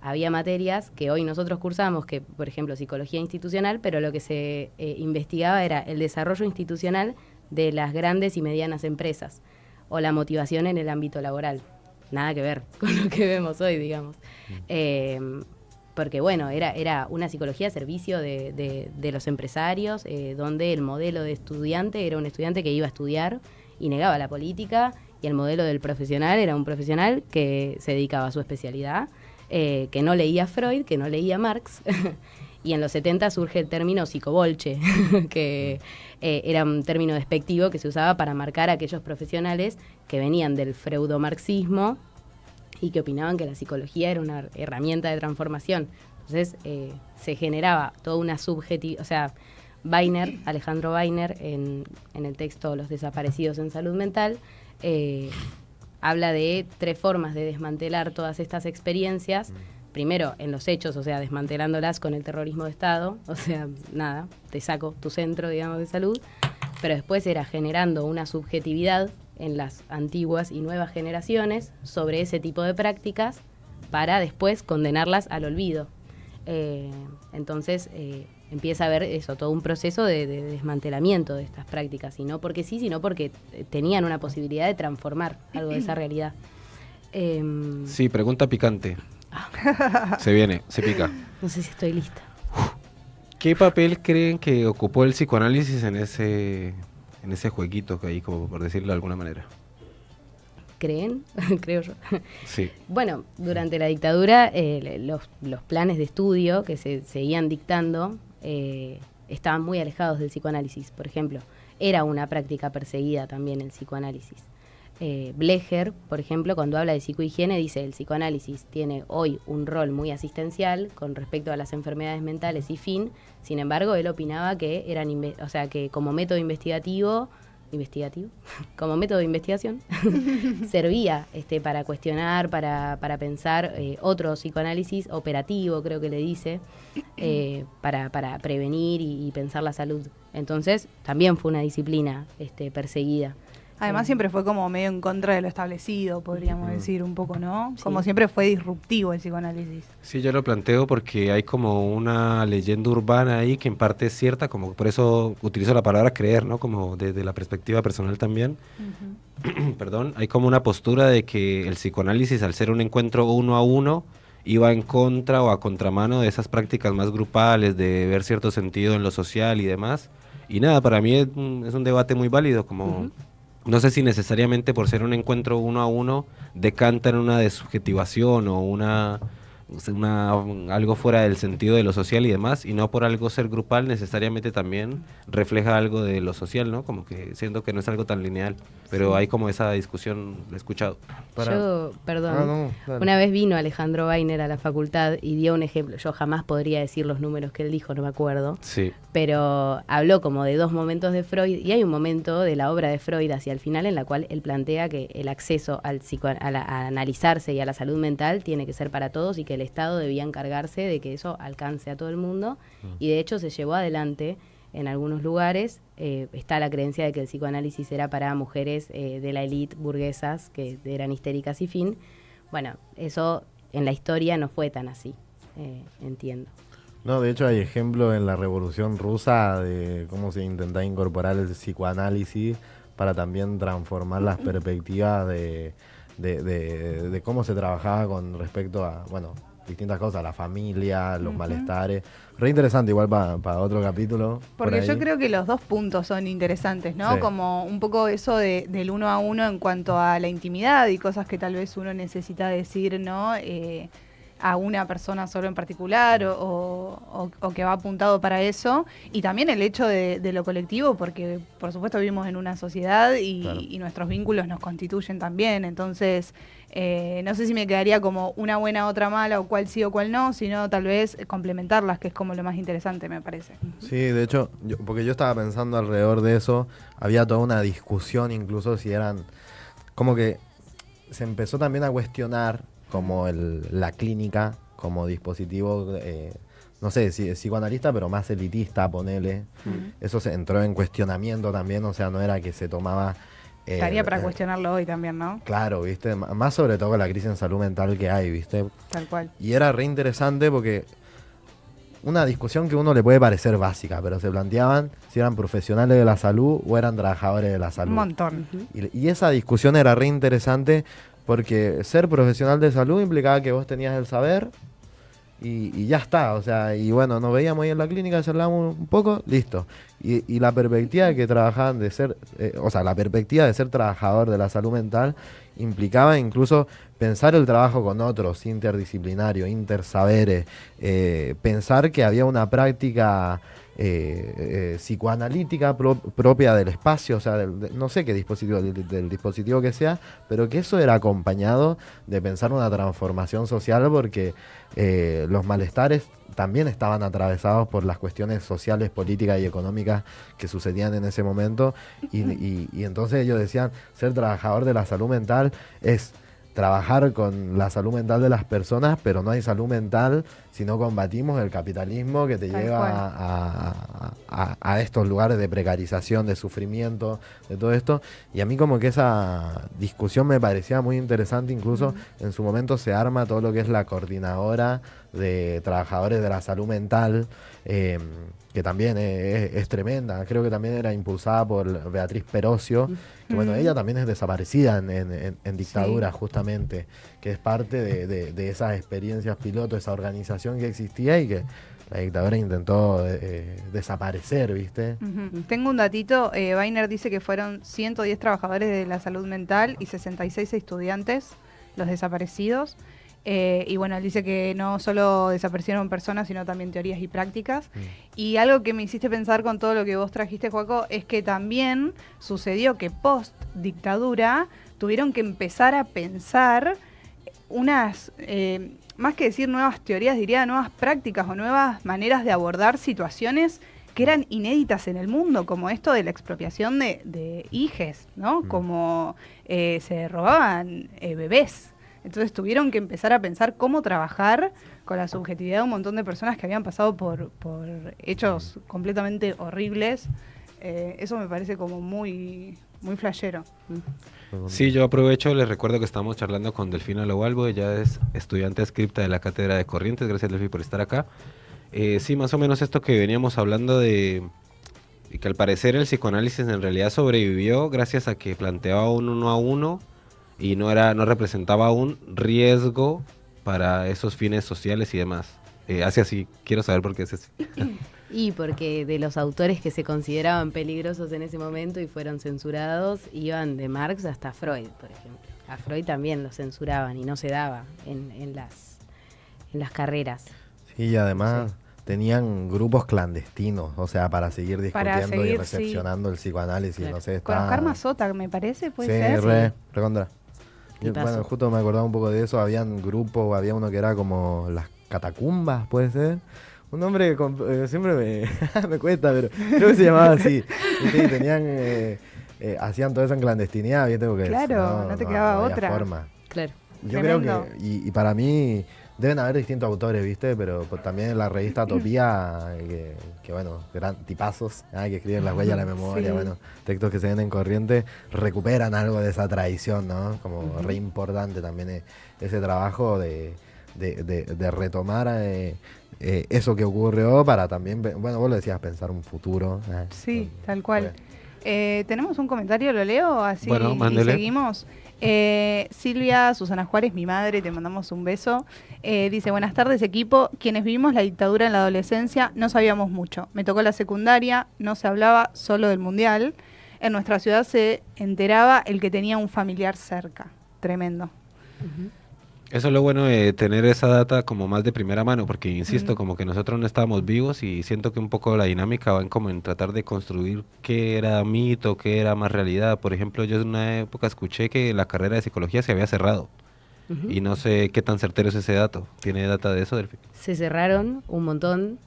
había materias que hoy nosotros cursamos, que por ejemplo psicología institucional, pero lo que se investigaba era el desarrollo institucional de las grandes y medianas empresas o la motivación en el ámbito laboral. Nada que ver con lo que vemos hoy, digamos. Porque bueno, era una psicología a servicio de los empresarios, donde el modelo de estudiante era un estudiante que iba a estudiar y negaba la política, y el modelo del profesional era un profesional que se dedicaba a su especialidad, que no leía Freud, que no leía Marx, y en los 70 surge el término psicobolche, que era un término despectivo que se usaba para marcar a aquellos profesionales que venían del freudomarxismo y que opinaban que la psicología era una herramienta de transformación. Entonces se generaba toda una subjetividad, o sea, Alejandro Weiner, en el texto Los desaparecidos en salud mental, habla de 3 formas de desmantelar todas estas experiencias. Primero, en los hechos, o sea, desmantelándolas con el terrorismo de Estado, o sea, nada, te saco tu centro, digamos, de salud, pero después era generando una subjetividad en las antiguas y nuevas generaciones sobre ese tipo de prácticas para después condenarlas al olvido. Entonces empieza a haber eso, todo un proceso de desmantelamiento de estas prácticas, y no porque sí, sino porque tenían una posibilidad de transformar algo de esa realidad. Sí, pregunta picante. Se viene, se pica. No sé si estoy lista. ¿Qué papel creen que ocupó el psicoanálisis en ese jueguito que hay, como por decirlo de alguna manera? ¿Creen? Creo yo. Sí. Bueno, durante la dictadura los planes de estudio que se seguían dictando estaban muy alejados del psicoanálisis. Por ejemplo, era una práctica perseguida también el psicoanálisis. Blecher, por ejemplo, cuando habla de psicohigiene, dice el psicoanálisis tiene hoy un rol muy asistencial con respecto a las enfermedades mentales y fin. Sin embargo, él opinaba que que como método investigativo, como método de investigación, servía para cuestionar, para pensar otro psicoanálisis operativo, creo que le dice, para prevenir y pensar la salud. Entonces, también fue una disciplina perseguida. Además siempre fue como medio en contra de lo establecido, podríamos decir un poco, ¿no? Sí. Como siempre fue disruptivo el psicoanálisis. Sí, yo lo planteo porque hay como una leyenda urbana ahí que en parte es cierta, como por eso utilizo la palabra creer, ¿no? Como desde la perspectiva personal también. Perdón, hay como una postura de que el psicoanálisis, al ser un encuentro uno a uno, iba en contra o a contramano de esas prácticas más grupales, de ver cierto sentido en lo social y demás. Y nada, para mí es un debate muy válido, como... No sé si necesariamente por ser un encuentro uno a uno decanta en una desubjetivación o una algo fuera del sentido de lo social y demás, y no por algo ser grupal necesariamente también refleja algo de lo social, ¿no? Como que siento que no es algo tan lineal, pero hay como esa discusión, la he escuchado. Yo, perdón, no, dale. una vez vino Alejandro Weiner a la facultad y dio un ejemplo. Yo jamás podría decir los números que él dijo, no me acuerdo. Sí. Pero habló como de 2 momentos de Freud, y hay un momento de la obra de Freud hacia el final en la cual él plantea que el acceso a analizarse y a la salud mental tiene que ser para todos, y que el Estado debía encargarse de que eso alcance a todo el mundo, y de hecho se llevó adelante en algunos lugares. Está la creencia de que el psicoanálisis era para mujeres de la élite burguesas que eran histéricas y fin. Bueno, eso en la historia no fue tan así, entiendo. No, de hecho hay ejemplos en la Revolución Rusa de cómo se intentaba incorporar el psicoanálisis para también transformar las perspectivas de cómo se trabajaba con respecto a, bueno, distintas cosas, la familia, los malestares. Re interesante, igual para otro capítulo. Porque yo creo que los 2 puntos son interesantes, ¿no? Sí. Como un poco eso del 1 a 1 en cuanto a la intimidad y cosas que tal vez uno necesita decir, ¿no? A una persona solo en particular o que va apuntado para eso, y también el hecho de lo colectivo, porque por supuesto vivimos en una sociedad y nuestros vínculos nos constituyen también. Entonces no sé si me quedaría como una buena, otra mala, o cuál sí o cuál no, sino tal vez complementarlas, que es como lo más interesante, me parece. Sí, de hecho, porque yo estaba pensando alrededor de eso, había toda una discusión incluso si eran, como que se empezó también a cuestionar como la clínica como dispositivo, no sé, si psicoanalista, pero más elitista, ponele. Eso se entró en cuestionamiento también, o sea, no era que se tomaba... Estaría para cuestionarlo hoy también, ¿no? Claro, ¿viste? Más sobre todo con la crisis en salud mental que hay, ¿viste? Tal cual. Y era re interesante porque una discusión que a uno le puede parecer básica, pero se planteaban si eran profesionales de la salud o eran trabajadores de la salud. Un montón. Y esa discusión era re interesante porque ser profesional de salud implicaba que vos tenías el saber y ya está. O sea, y bueno, nos veíamos ahí en la clínica, charlábamos un poco, listo. Y la perspectiva de que trabajaban de ser, la perspectiva de ser trabajador de la salud mental implicaba incluso pensar el trabajo con otros, interdisciplinario, intersaberes, pensar que había una práctica psicoanalítica propia del espacio, o sea, no sé qué dispositivo, del dispositivo que sea, pero que eso era acompañado de pensar una transformación social, porque los malestares también estaban atravesados por las cuestiones sociales, políticas y económicas que sucedían en ese momento, y entonces ellos decían, ser trabajador de la salud mental es trabajar con la salud mental de las personas, pero no hay salud mental si no combatimos el capitalismo que te Tal lleva a estos lugares de precarización, de sufrimiento, de todo esto. Y a mí como que esa discusión me parecía muy interesante, incluso en su momento se arma todo lo que es la coordinadora de trabajadores de la salud mental, que también es tremenda. Creo que también era impulsada por Beatriz Perocio, que bueno, ella también es desaparecida en dictadura, justamente, que es parte de esas experiencias piloto, esa organización que existía y que la dictadura intentó desaparecer, ¿viste? Tengo un datito, Weiner dice que fueron 110 trabajadores de la salud mental y 66 estudiantes los desaparecidos. Y bueno, él dice que no solo desaparecieron personas, sino también teorías y prácticas. Y algo que me hiciste pensar con todo lo que vos trajiste, Joaco, es que también sucedió que post dictadura tuvieron que empezar a pensar unas, más que decir nuevas teorías, diría nuevas prácticas o nuevas maneras de abordar situaciones que eran inéditas en el mundo, como esto de la expropiación de hijes, ¿no? Como se robaban bebés. Entonces tuvieron que empezar a pensar cómo trabajar con la subjetividad de un montón de personas que habían pasado por hechos completamente horribles. Eso me parece como muy, muy flashero. Sí, yo aprovecho, les recuerdo que estamos charlando con Delfina Lobalvo, ella es estudiante adscripta de la Cátedra de Corrientes. Gracias, Delfi, por estar acá. Sí, más o menos esto que veníamos hablando de que al parecer el psicoanálisis en realidad sobrevivió gracias a que planteaba un 1 a 1 y no representaba un riesgo para esos fines sociales y demás. Hace así, quiero saber por qué es así. Y porque de los autores que se consideraban peligrosos en ese momento y fueron censurados, iban de Marx hasta Freud, por ejemplo. A Freud también lo censuraban y no se daba en las carreras. Sí, y además tenían grupos clandestinos, o sea, para seguir Para discutiendo y seguir, recepcionando el psicoanálisis, Claro. no sé, Con está... Oscar Mazota, me parece, puede Sí, ser. recontra. Tipazo. Bueno, justo me acordaba un poco de eso, habían grupos, había uno que era como las catacumbas, puede ser. Un nombre que siempre me cuesta, pero creo que se llamaba así. Y sí, tenían, hacían todo eso en clandestinidad, ¿viste? Porque Claro, no te quedaba había otra. forma. Claro. Yo Tremendo. creo que, y para mí, deben haber distintos autores, ¿viste? Pero pues, también en la revista Topía, que bueno, gran tipazos, que escriben Las huellas de la memoria, Sí. bueno, textos que se ven en Corriente, recuperan algo de esa tradición, ¿no? Como re importante también ese trabajo de retomar eso que ocurrió para también, bueno, vos lo decías, pensar un futuro. Sí, tal cual. Tenemos un comentario, ¿lo leo? Así Bueno, y mándele. seguimos. Silvia Susana Juárez, mi madre, te mandamos un beso. Dice, buenas tardes equipo, quienes vivimos la dictadura en la adolescencia no sabíamos mucho. Me tocó la secundaria, no se hablaba solo del mundial. En nuestra ciudad se enteraba el que tenía un familiar cerca. Tremendo. Eso es lo bueno de tener esa data como más de primera mano, porque insisto, Mm. como que nosotros no estábamos vivos y siento que un poco la dinámica va en como en tratar de construir qué era mito, qué era más realidad. Por ejemplo, yo en una época escuché que la carrera de psicología se había cerrado y no sé qué tan certero es ese dato. ¿Tiene data de eso, Delphi? Se cerraron un montón,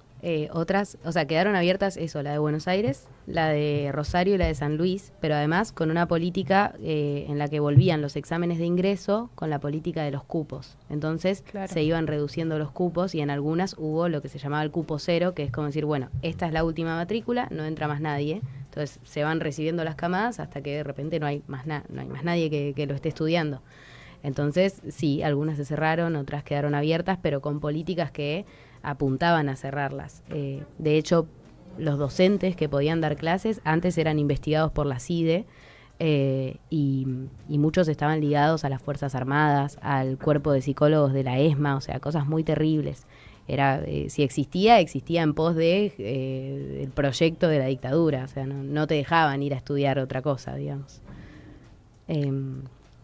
otras, o sea, quedaron abiertas eso, la de Buenos Aires, la de Rosario y la de San Luis, pero además con una política en la que volvían los exámenes de ingreso con la política de los cupos. Entonces Claro. se iban reduciendo los cupos y en algunas hubo lo que se llamaba el cupo cero, que es como decir, bueno, esta es la última matrícula, no entra más nadie. Entonces se van recibiendo las camadas hasta que de repente no hay más nadie que lo esté estudiando. Entonces, sí, algunas se cerraron, otras quedaron abiertas, pero con políticas que apuntaban a cerrarlas. De hecho, los docentes que podían dar clases antes eran investigados por la CIDE y muchos estaban ligados a las Fuerzas Armadas, al cuerpo de psicólogos de la ESMA, o sea, cosas muy terribles. Era si existía en pos de el proyecto de la dictadura, o sea, no te dejaban ir a estudiar otra cosa, digamos.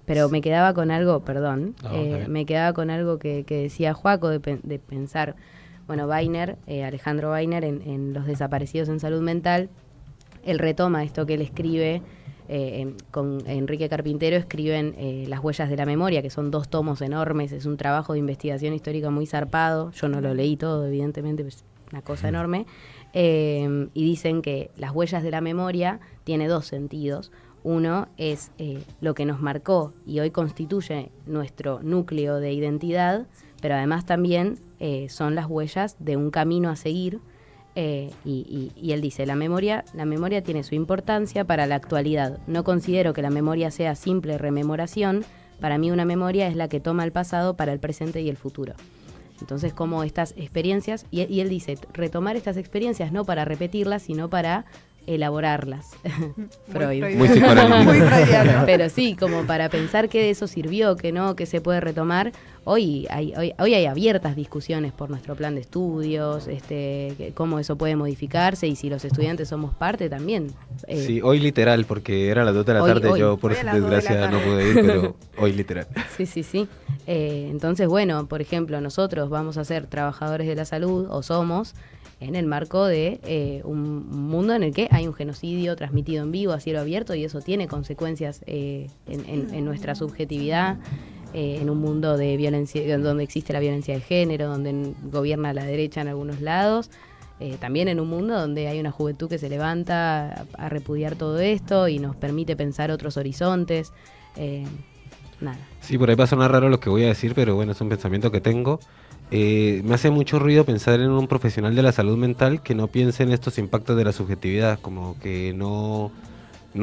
Pero me quedaba con algo, perdón, No, está bien. me quedaba con algo que decía Joaco de pensar, bueno, Weiner, Alejandro Weiner, en Los desaparecidos en salud mental, él retoma esto que él escribe, con Enrique Carpintero escriben Las huellas de la memoria, que son 2 tomos enormes, es un trabajo de investigación histórica muy zarpado, yo no lo leí todo, evidentemente, pues una cosa enorme, y dicen que Las huellas de la memoria tiene 2 sentidos. Uno es lo que nos marcó y hoy constituye nuestro núcleo de identidad, pero además también son las huellas de un camino a seguir. Y él dice, la memoria tiene su importancia para la actualidad. No considero que la memoria sea simple rememoración. Para mí una memoria es la que toma el pasado para el presente y el futuro. Entonces, como estas experiencias, y él dice, retomar estas experiencias no para repetirlas, sino para elaborarlas. Freud. Muy psicoanalítico. Muy freudiano. Pero sí, como para pensar que de eso sirvió, que no, que se puede retomar. Hoy hay abiertas discusiones por nuestro plan de estudios, cómo eso puede modificarse y si los estudiantes somos parte también. Sí, hoy literal, porque era las 2 de la Hoy, tarde, hoy. yo por Hoy a las 2 de la desgracia no tarde. pude ir, pero hoy literal. Sí. Entonces, bueno, por ejemplo, nosotros vamos a ser trabajadores de la salud, o somos, en el marco de un mundo en el que hay un genocidio transmitido en vivo a cielo abierto y eso tiene consecuencias en nuestra subjetividad, en un mundo de violencia, donde existe la violencia de género, donde gobierna la derecha en algunos lados, también en un mundo donde hay una juventud que se levanta a repudiar todo esto y nos permite pensar otros horizontes. Nada. Sí, por ahí va a sonar raro lo que voy a decir, pero bueno, es un pensamiento que tengo. Me hace mucho ruido pensar en un profesional de la salud mental que no piense en estos impactos de la subjetividad, como que no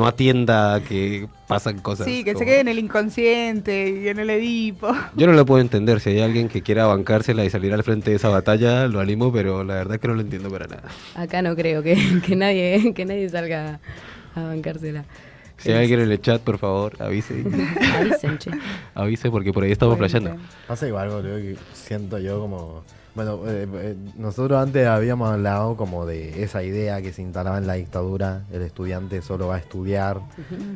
atienda a que pasan cosas. Sí, que se como- quede en el inconsciente y en el Edipo. Yo no lo puedo entender, si hay alguien que quiera bancársela y salir al frente de esa batalla, lo animo, pero la verdad que no lo entiendo para nada. Acá no creo que nadie salga a bancársela. Si hay alguien en el chat, por favor, avise. Avisen, che. Avise porque por ahí estamos flasheando. Pasa igual, boludo, que siento yo como... Bueno, nosotros antes habíamos hablado como de esa idea que se instalaba en la dictadura, el estudiante solo va a estudiar,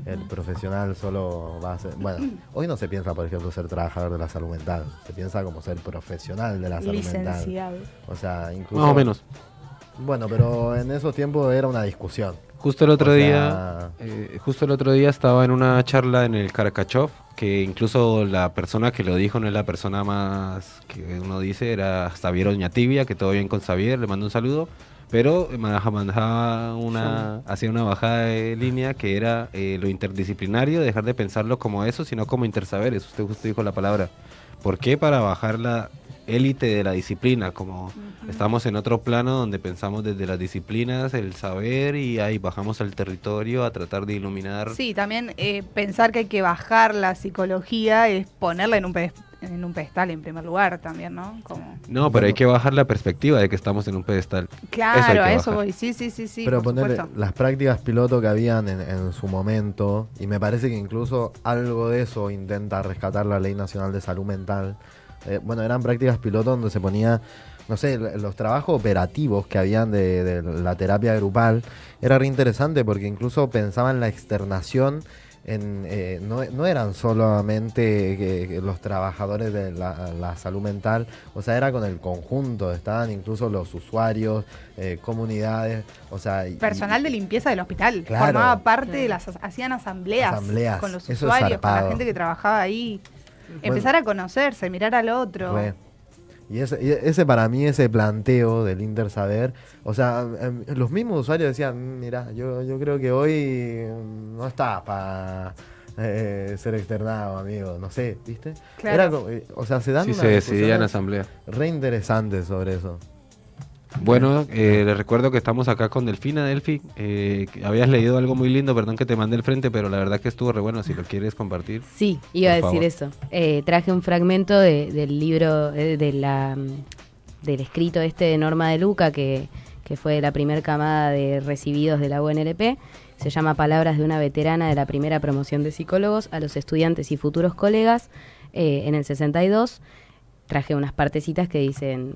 el profesional solo va a ser... Bueno, hoy no se piensa, por ejemplo, ser trabajador de la salud mental, se piensa como ser profesional de la salud Licenciado. mental. O sea, incluso... Más o menos. Bueno, pero en esos tiempos era una discusión. Justo el otro O día, estaba en una charla en el Karakachov, que incluso la persona que lo dijo no es la persona más que uno dice, era Xavier Oñatibia, que todo bien con Xavier, le mando un saludo, pero hacía una bajada de línea que era lo interdisciplinario, dejar de pensarlo como eso, sino como intersaberes. Usted justo dijo la palabra. ¿Por qué? Para bajar la élite de la disciplina, como estamos en otro plano donde pensamos desde las disciplinas, el saber, y ahí bajamos al territorio a tratar de iluminar. Sí, también pensar que hay que bajar la psicología es ponerla en un pedestal en primer lugar también, ¿no? Como... No, pero hay que bajar la perspectiva de que estamos en un pedestal. Claro, a eso bajar. voy, sí, pero por ponerle supuesto. las prácticas piloto que habían en su momento, y me parece que incluso algo de eso intenta rescatar la Ley Nacional de Salud Mental. Bueno, eran prácticas piloto donde se ponía, no sé, los trabajos operativos que habían de la terapia grupal. Era re interesante porque incluso pensaban la externación no eran solamente que los trabajadores de la salud mental, o sea, era con el conjunto, estaban incluso los usuarios, comunidades, o sea... Personal de limpieza del hospital, Claro. formaba parte de hacían asambleas con los Eso es usuarios, con la zarpado. gente que trabajaba ahí. Empezar a conocerse, mirar al otro. Re. Y ese para mí, ese planteo del intersaber, o sea, los mismos usuarios decían, mira, yo creo que hoy no está para ser externado, amigo, no sé, ¿viste? Claro. Era o sea, se dan Sí, unas se decidía en discusiones asamblea. re interesantes sobre eso. Bueno, les recuerdo que estamos acá con Delfina. Delfi, que habías leído algo muy lindo, perdón que te mandé el frente, pero la verdad que estuvo re bueno, si lo quieres compartir. Sí, iba a Por decir favor. eso. Traje un fragmento del libro, del escrito de Norma de Luca, que fue la primer camada de recibidos de la UNLP. Se llama Palabras de una veterana de la primera promoción de psicólogos a los estudiantes y futuros colegas en el 62. Traje unas partecitas que dicen,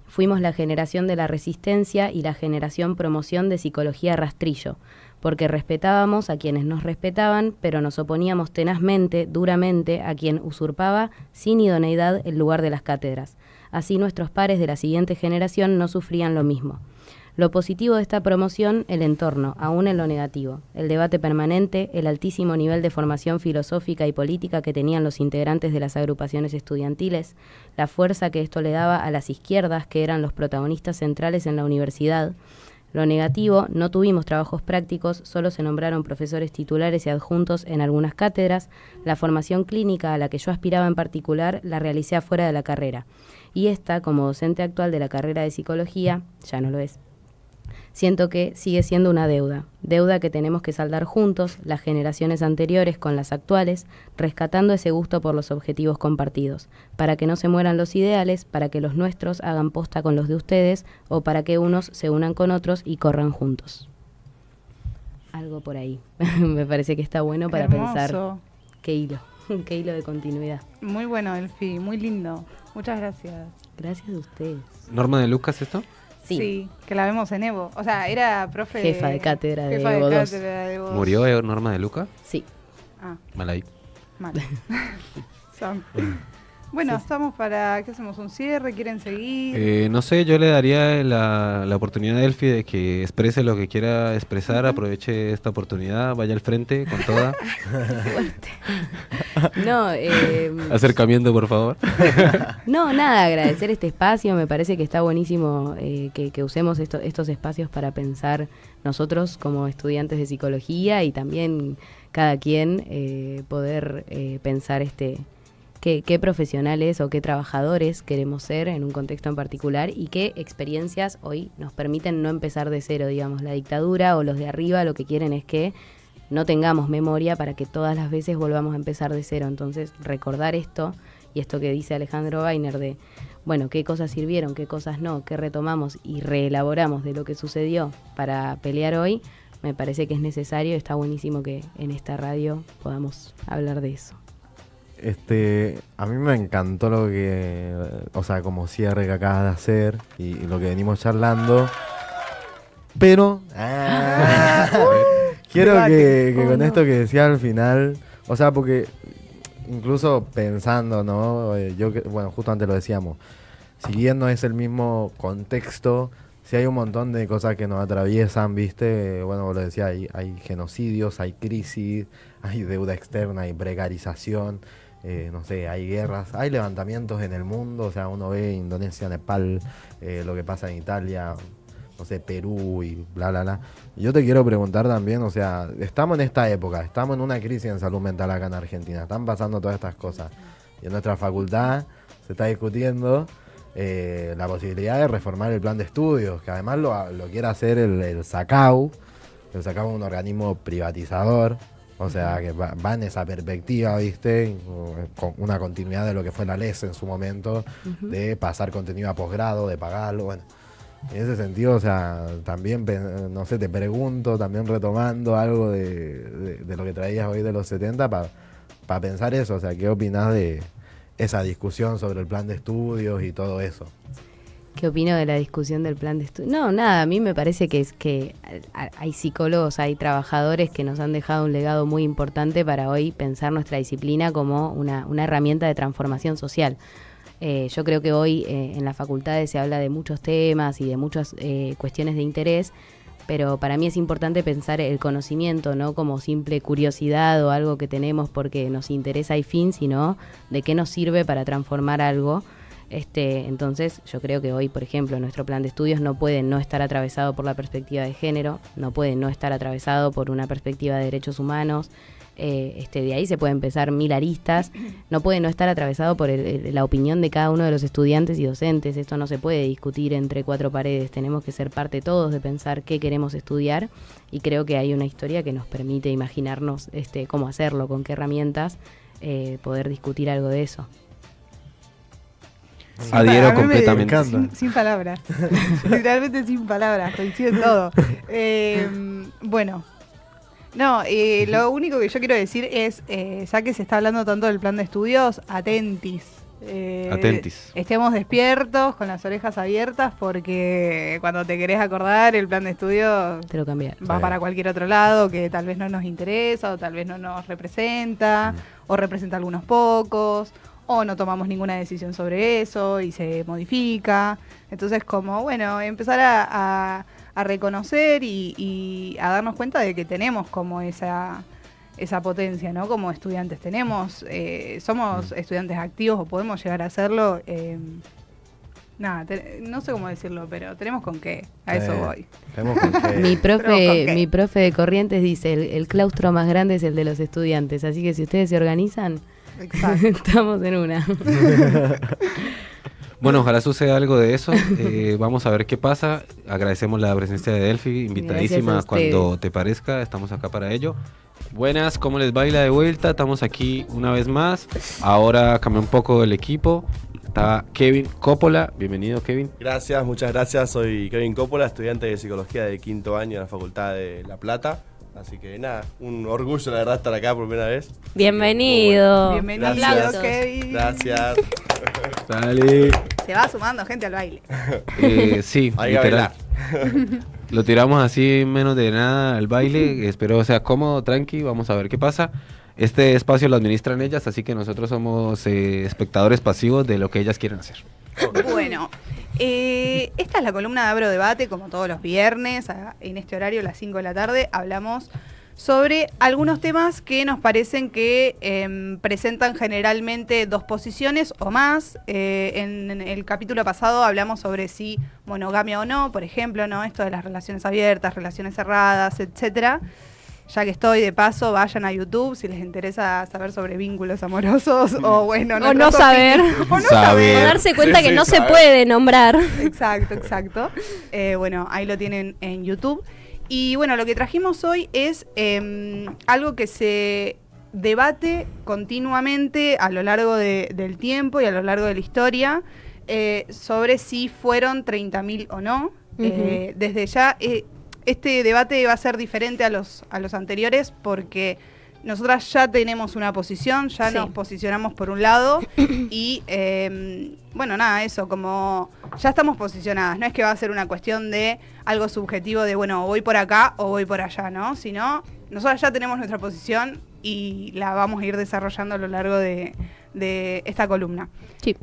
fuimos la generación de la resistencia y la generación promoción de psicología rastrillo, porque respetábamos a quienes nos respetaban, pero nos oponíamos tenazmente, duramente, a quien usurpaba sin idoneidad el lugar de las cátedras. Así nuestros pares de la siguiente generación no sufrían lo mismo. Lo positivo de esta promoción, el entorno, aún en lo negativo, el debate permanente, el altísimo nivel de formación filosófica y política que tenían los integrantes de las agrupaciones estudiantiles, la fuerza que esto le daba a las izquierdas, que eran los protagonistas centrales en la universidad. Lo negativo, no tuvimos trabajos prácticos, solo se nombraron profesores titulares y adjuntos en algunas cátedras. La formación clínica a la que yo aspiraba en particular la realicé afuera de la carrera. Y esta, como docente actual de la carrera de psicología, ya no lo es. Siento que sigue siendo una deuda que tenemos que saldar juntos, las generaciones anteriores con las actuales, rescatando ese gusto por los objetivos compartidos, para que no se mueran los ideales, para que los nuestros hagan posta con los de ustedes, o para que unos se unan con otros y corran juntos. Algo por ahí. Me parece que está bueno para Hermoso. pensar qué hilo de continuidad. Muy bueno, Elfi, muy lindo. Muchas gracias. Gracias a ustedes. ¿Norma de Lucas esto? Sí. Que la vemos en Evo. O sea, era profe... Jefa de cátedra de jefa Evo 2. cátedra de Evo 2. ¿Murió Norma de Luca? Sí. Ah, Mal ahí. mal. Bueno, estamos para... ¿Qué hacemos? ¿Un cierre? ¿Quieren seguir? No sé, yo le daría la oportunidad a Elfi de que exprese lo que quiera expresar, aproveche esta oportunidad, vaya al frente con toda. No, Acercamiento, por favor. no, nada, agradecer este espacio. Me parece que está buenísimo que usemos estos espacios para pensar nosotros como estudiantes de psicología y también cada quien poder pensar qué profesionales o qué trabajadores queremos ser en un contexto en particular y qué experiencias hoy nos permiten no empezar de cero, digamos. La dictadura o los de arriba lo que quieren es que no tengamos memoria para que todas las veces volvamos a empezar de cero. Entonces, recordar esto y esto que dice Alejandro Weiner de, bueno, qué cosas sirvieron, qué cosas no, qué retomamos y reelaboramos de lo que sucedió para pelear hoy, me parece que es necesario. Está buenísimo que en esta radio podamos hablar de eso. A mí me encantó lo que, o sea, como cierre que acabas de hacer y lo que venimos charlando. Pero quiero que con esto que decía al final, o sea, porque incluso pensando, ¿no? Bueno, justo antes lo decíamos, si bien no es el mismo contexto, sí hay un montón de cosas que nos atraviesan, ¿viste? Bueno, vos lo decías, hay genocidios, hay crisis, hay deuda externa, hay precarización, no sé, hay guerras, hay levantamientos en el mundo, o sea, uno ve Indonesia, Nepal, lo que pasa en Italia, no sé, Perú y bla, bla, bla. Y yo te quiero preguntar también, o sea, estamos en esta época, estamos en una crisis en salud mental acá en Argentina, están pasando todas estas cosas. Y en nuestra facultad se está discutiendo la posibilidad de reformar el plan de estudios, que además lo quiere hacer el SACAU. El SACAU es un organismo privatizador, o sea, que va en esa perspectiva, ¿viste? Con una continuidad de lo que fue la LES en su momento, de pasar contenido a posgrado, de pagarlo, bueno. En ese sentido, o sea, también, no sé, te pregunto, también retomando algo de lo que traías hoy de los 70, para pensar eso, o sea, ¿qué opinás de esa discusión sobre el plan de estudios y todo eso? ¿Qué opino de la discusión del plan de estudio? No, nada, a mí me parece que hay psicólogos, hay trabajadores que nos han dejado un legado muy importante para hoy pensar nuestra disciplina como una herramienta de transformación social. Yo creo que hoy en las facultades se habla de muchos temas y de muchas cuestiones de interés, pero para mí es importante pensar el conocimiento no como simple curiosidad o algo que tenemos porque nos interesa y fin, sino de qué nos sirve para transformar algo. Entonces yo creo que hoy, por ejemplo, nuestro plan de estudios no puede no estar atravesado por la perspectiva de género, no puede no estar atravesado por una perspectiva de derechos humanos. De ahí se puede empezar 1000 aristas, no puede no estar atravesado por la opinión de cada uno de los estudiantes y docentes. Esto no se puede discutir entre 4 paredes, tenemos que ser parte todos de pensar qué queremos estudiar, y creo que hay una historia que nos permite imaginarnos cómo hacerlo, con qué herramientas poder discutir algo de eso. Adhiero A mí completamente. Sin palabras. Literalmente sin palabras, coincido en todo. Bueno. No, lo único que yo quiero decir es, ya que se está hablando tanto del plan de estudios, atentis. Atentis. Estemos despiertos, con las orejas abiertas, porque cuando te querés acordar, el plan de estudios Te lo cambié. va para cualquier otro lado que tal vez no nos interesa, o tal vez no nos representa, o representa a algunos pocos, o no tomamos ninguna decisión sobre eso y se modifica. Entonces, como, bueno, empezar a reconocer y a darnos cuenta de que tenemos como esa potencia, ¿no? Como estudiantes somos estudiantes activos, o podemos llegar a hacerlo. No sé cómo decirlo, pero tenemos con qué. A eso voy. Tenemos con qué. Mi profe de Corrientes dice, el claustro más grande es el de los estudiantes, así que si ustedes se organizan, Exacto. estamos en una. Bueno, ojalá suceda algo de eso. Vamos a ver qué pasa. Agradecemos la presencia de Delphi, invitadísima Gracias a cuando ustedes. te parezca. Estamos acá para ello. Buenas, ¿cómo les baila de vuelta? Estamos aquí una vez más. Ahora cambió un poco el equipo. Está Kevin Coppola. Bienvenido, Kevin. Gracias, muchas gracias. Soy Kevin Coppola, estudiante de Psicología de 5º año en la Facultad de La Plata. Así que nada, un orgullo la verdad estar acá por primera vez. Bienvenido. Bienvenido, Gracias. Kevin. Gracias. Dale. Se va sumando gente al baile. Sí, Hay que literal. bailar. Lo tiramos así menos de nada al baile. Espero sea cómodo, tranqui. Vamos a ver qué pasa. Este espacio lo administran ellas, así que nosotros somos espectadores pasivos de lo que ellas quieren hacer. Bueno, esta es la columna de Abro Debate, como todos los viernes, en este horario, a las 5 de la tarde, hablamos sobre algunos temas que nos parecen que presentan generalmente 2 posiciones o más. En el capítulo pasado hablamos sobre si monogamia o no, por ejemplo, ¿no? Esto de las relaciones abiertas, relaciones cerradas, etcétera. Ya que estoy de paso, vayan a YouTube si les interesa saber sobre vínculos amorosos o bueno, O no saber. O no Saber. saber. O darse cuenta Sí, que sí, no se sabe. puede nombrar. Exacto. Bueno, ahí lo tienen en YouTube. Y bueno, lo que trajimos hoy es algo que se debate continuamente a lo largo del tiempo y a lo largo de la historia sobre si fueron 30.000 o no. Desde ya, este debate va a ser diferente a los anteriores porque nosotras ya tenemos una posición, ya Sí. nos posicionamos por un lado y bueno, nada, eso, como ya estamos posicionadas, no es que va a ser una cuestión de algo subjetivo de, bueno, voy por acá o voy por allá, ¿no? Sino, nosotras ya tenemos nuestra posición y la vamos a ir desarrollando a lo largo de esta columna. Sí.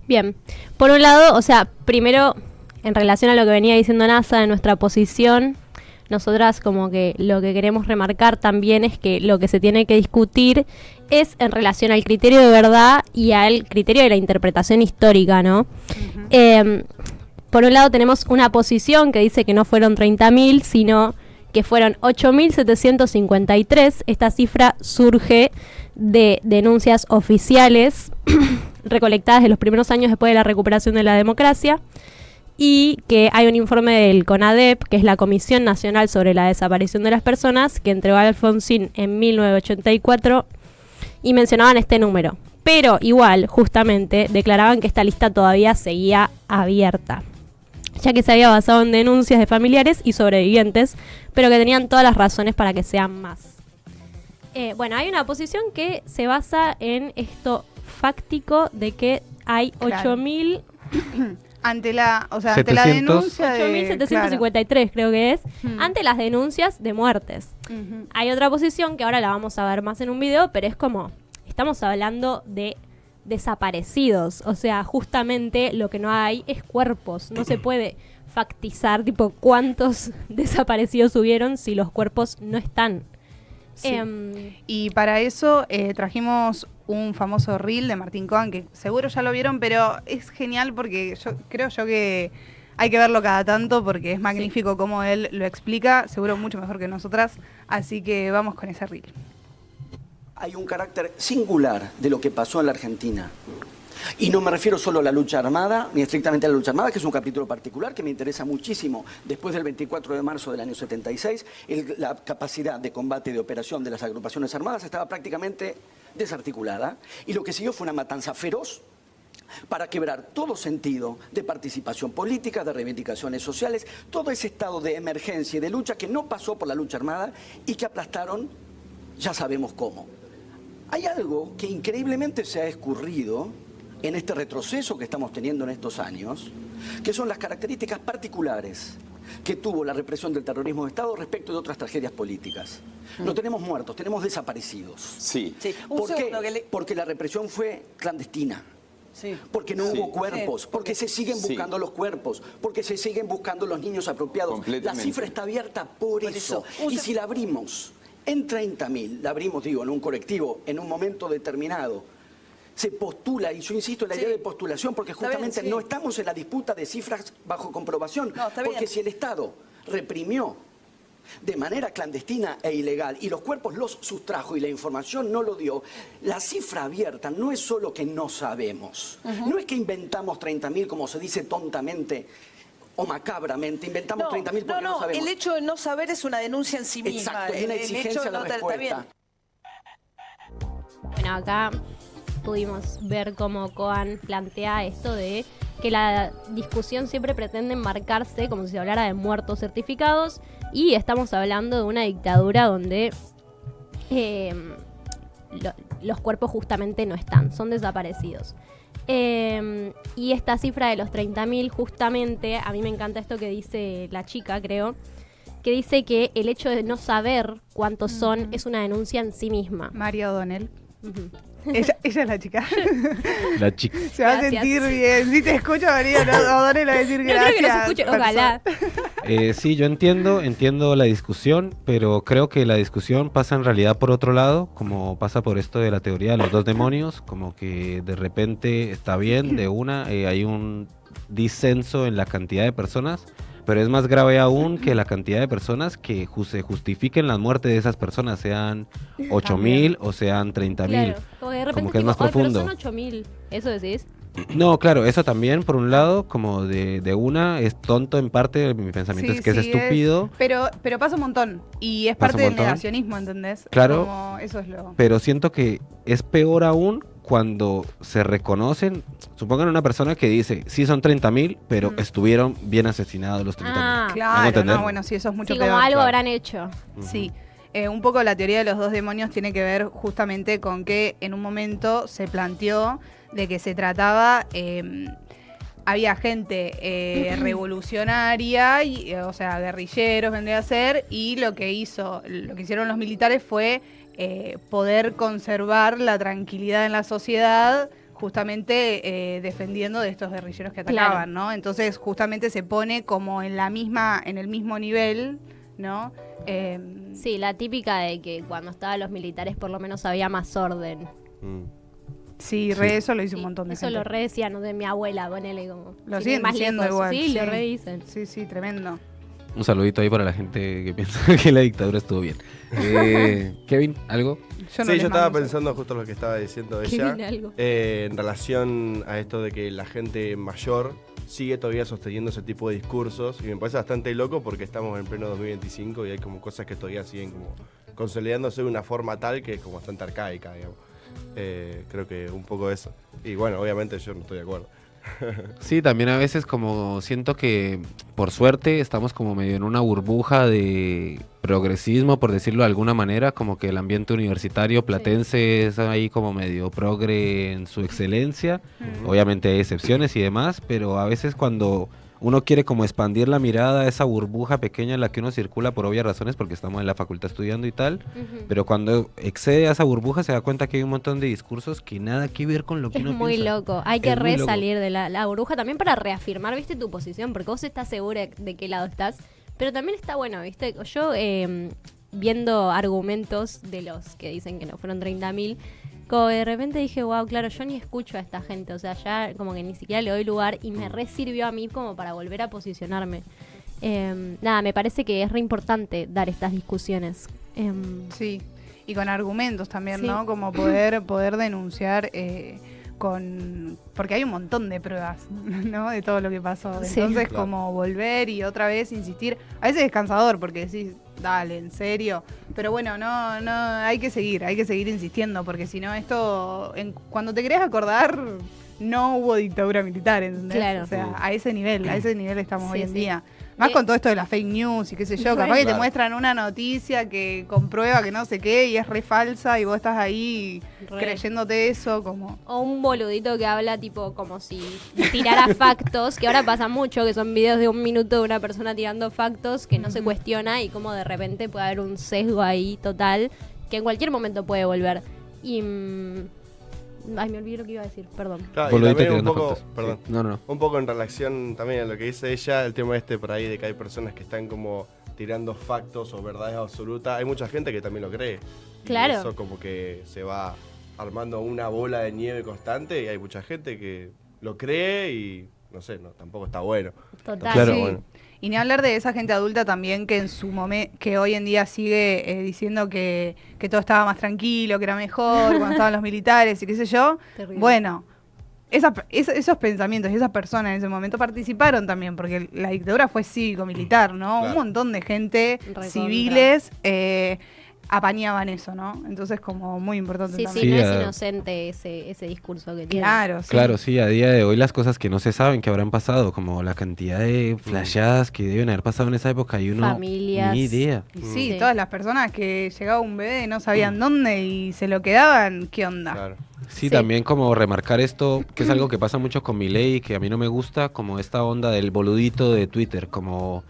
Bien. Por un lado, o sea, primero, en relación a lo que venía diciendo NASA de nuestra posición, nosotras como que lo que queremos remarcar también es que lo que se tiene que discutir es en relación al criterio de verdad y al criterio de la interpretación histórica, ¿no? Por un lado tenemos una posición que dice que no fueron 30.000, sino que fueron 8.753. Esta cifra surge de denuncias oficiales recolectadas en los primeros años después de la recuperación de la democracia, y que hay un informe del CONADEP, que es la Comisión Nacional sobre la Desaparición de las Personas, que entregó a Alfonsín en 1984 y mencionaban este número. Pero igual, justamente, declaraban que esta lista todavía seguía abierta, ya que se había basado en denuncias de familiares y sobrevivientes, pero que tenían todas las razones para que sean más. Bueno, hay una posición que se basa en esto fáctico de que hay Claro. 8.000... Ante la 700. denuncia de... 8.753 creo que es, Hmm. ante las denuncias de muertes. Claro. Ujú. Hay otra posición que ahora la vamos a ver más en un video, pero es como, estamos hablando de desaparecidos, o sea, justamente lo que no hay es cuerpos, no se puede factizar, tipo, cuántos desaparecidos hubieron si los cuerpos no están. Sí. Em, Y para eso trajimos un famoso reel de Martín Cohen, que seguro ya lo vieron, pero es genial porque yo creo que hay que verlo cada tanto porque es magnífico cómo él lo explica, seguro mucho mejor que nosotras, así que vamos con ese reel. Hay un carácter singular de lo que pasó en la Argentina. Y no me refiero solo a la lucha armada, ni estrictamente a la lucha armada, que es un capítulo particular que me interesa muchísimo. Después del 24 de marzo del año 76, la capacidad de combate y de operación de las agrupaciones armadas estaba prácticamente desarticulada. Y lo que siguió fue una matanza feroz para quebrar todo sentido de participación política, de reivindicaciones sociales, todo ese estado de emergencia y de lucha que no pasó por la lucha armada y que aplastaron, ya sabemos cómo. Hay algo que increíblemente se ha escurrido en este retroceso que estamos teniendo en estos años, que son las características particulares que tuvo la represión del terrorismo de Estado respecto de otras tragedias políticas. No tenemos muertos, tenemos desaparecidos. Sí. Sí, un ¿Por qué? segundo que le... Porque la represión fue clandestina. Sí. Porque no Sí. hubo cuerpos, Sí, porque se siguen Sí. buscando los cuerpos, porque se siguen buscando los niños apropiados. La Completamente. cifra está abierta por eso. Y si la abrimos en 30.000, la abrimos, digo, en un colectivo, en un momento determinado, se postula, y yo insisto en la Sí. idea de postulación, porque Está bien, justamente sí. no estamos en la disputa de cifras bajo comprobación, No, está porque bien. si el Estado reprimió de manera clandestina e ilegal y los cuerpos los sustrajo y la información no lo dio, la cifra abierta no es solo que no sabemos, no es que inventamos 30.000 como se dice tontamente o macabramente, inventamos 30.000 porque no sabemos. el hecho de no saber es una denuncia en sí misma. Exacto, y una El exigencia hecho de no la está bien. respuesta. Bueno, acá pudimos ver cómo Cohen plantea esto de que la discusión siempre pretende enmarcarse como si se hablara de muertos certificados, y estamos hablando de una dictadura donde los cuerpos justamente no están, son desaparecidos. Y esta cifra de los 30.000, justamente, a mí me encanta esto que dice la chica, creo, que dice que el hecho de no saber cuántos son es una denuncia en sí misma. María O'Donnell. Ujú. Ella es la chica. La chica. Se va Gracias. a sentir bien. Si te escucho, María O'Donnell va a decir No gracias. creo que nos escuche, ojalá. Sí, yo entiendo la discusión, pero creo que la discusión pasa en realidad por otro lado, como pasa por esto de la teoría de los dos demonios, como que de repente está bien, de una, hay un disenso en la cantidad de personas, pero es más grave aún que la cantidad de personas que se justifiquen las muertes de esas personas, sean 8.000 o sean 30.000. Claro, como de repente Como que es tipo, más "Ay, profundo". pero son 8.000, ¿eso decís? No, claro, eso también, por un lado, como de una, es tonto en parte, mi pensamiento Sí, es que es sí, estúpido, pero pasa un montón. Y es Pasa parte un del montón. negacionismo, ¿entendés? Claro. Como eso es lo... pero siento que es peor aún cuando se reconocen, supongan una persona que dice, sí son 30.000, pero Ujú. estuvieron bien asesinados los 30.000. Ah, ¿Me hago Claro, entender? no, bueno, sí, eso es mucho sí, peor. como algo claro. habrán hecho. Sí. un poco la teoría de los dos demonios tiene que ver justamente con que en un momento se planteó de que se trataba... había gente revolucionaria, o sea, guerrilleros vendría a ser, y lo que hicieron los militares fue poder conservar la tranquilidad en la sociedad, justamente defendiendo de estos guerrilleros que atacaban, Claro. ¿no? Entonces, justamente se pone como en el mismo nivel, ¿no? Sí, la típica de que cuando estaban los militares por lo menos había más orden. Sí, eso lo hizo un montón de Eso gente. lo re decían, ¿no? De mi abuela, ponele como. Lo sin siguen ir más diciendo lejos. igual. Sí, lo re dicen. Sí, sí, tremendo. Un saludito ahí para la gente que piensa que la dictadura estuvo bien. Kevin, ¿algo? Yo no Sí, les yo estaba mando pensando justo lo que estaba diciendo Que ella, viene algo. en relación a esto de que la gente mayor sigue todavía sosteniendo ese tipo de discursos, y me parece bastante loco porque estamos en pleno 2025 y hay como cosas que todavía siguen como consolidándose de una forma tal que es como bastante arcaica, digamos. Creo que un poco eso. Y bueno, obviamente yo no estoy de acuerdo. Sí, también a veces como siento que por suerte estamos como medio en una burbuja de progresismo, por decirlo de alguna manera, como que el ambiente universitario platense es ahí como medio progre en su excelencia. Obviamente hay excepciones y demás, pero a veces cuando uno quiere como expandir la mirada a esa burbuja pequeña en la que uno circula por obvias razones, porque estamos en la facultad estudiando y tal, pero cuando excede a esa burbuja se da cuenta que hay un montón de discursos que nada que ver con lo que Es uno muy piensa. loco. Hay que Es muy loco. salir de la burbuja también para reafirmar, viste, tu posición, porque vos estás segura de qué lado estás. Pero también está bueno, viste. Yo viendo argumentos de los que dicen que no fueron 30.000, como de repente dije, wow, claro, yo ni escucho a esta gente. O sea, ya como que ni siquiera le doy lugar y me re sirvió a mí como para volver a posicionarme. Nada, me parece que es re importante dar estas discusiones. Sí, y con argumentos también, Sí. ¿no? Como poder denunciar porque hay un montón de pruebas, ¿no? De todo lo que pasó. Sí. Entonces, Claro. como volver y otra vez insistir. A veces es cansador porque decís, dale, en serio. Pero bueno, no, hay que seguir insistiendo, porque si no, esto, cuando te querés acordar, no hubo dictadura militar, ¿entendés? Claro. O sea, a ese nivel estamos Sí, hoy en sí. día. Más con todo esto de las fake news y qué sé yo, capaz que te Claro. muestran una noticia que comprueba que no sé qué y es re falsa y vos estás ahí Re. creyéndote eso como... O un boludito que habla tipo como si tirara factos, que ahora pasa mucho, que son videos de 1 minuto de una persona tirando factos que no se cuestiona y como de repente puede haber un sesgo ahí total que en cualquier momento puede volver. Y... ay, me olvidé lo que iba a decir, perdón. Claro, y Boludito también un tirando poco, factos. perdón, Sí. No. un poco en relación también a lo que dice ella, el tema por ahí de que hay personas que están como tirando factos o verdades absolutas. Hay mucha gente que también lo cree. Y Claro. eso como que se va armando una bola de nieve constante y hay mucha gente que lo cree y no sé, tampoco está bueno. Total. Claro. Sí. Bueno. Y ni hablar de esa gente adulta también que en su momento, que hoy en día sigue diciendo que todo estaba más tranquilo, que era mejor cuando estaban los militares y qué sé yo. Terrible. Bueno, esos pensamientos y esas personas en ese momento participaron también, porque la dictadura fue cívico-militar, ¿no? Claro. Un montón de gente, Recontra. civiles, apañaban eso, ¿no? Entonces como muy importante Sí, también. sí, Sí, no es a- inocente ese discurso que tiene. Claro, sí. Claro, sí, a día de hoy las cosas que no se saben que habrán pasado, como la cantidad de flashadas que deben haber pasado en esa época y uno Familias. ni idea. Y sí, Sí. todas las personas que llegaba un bebé y no sabían dónde y se lo quedaban, ¿qué onda? Claro. Sí, Sí. también como remarcar esto, que es algo que pasa mucho con Milei, que a mí no me gusta, como esta onda del boludito de Twitter, como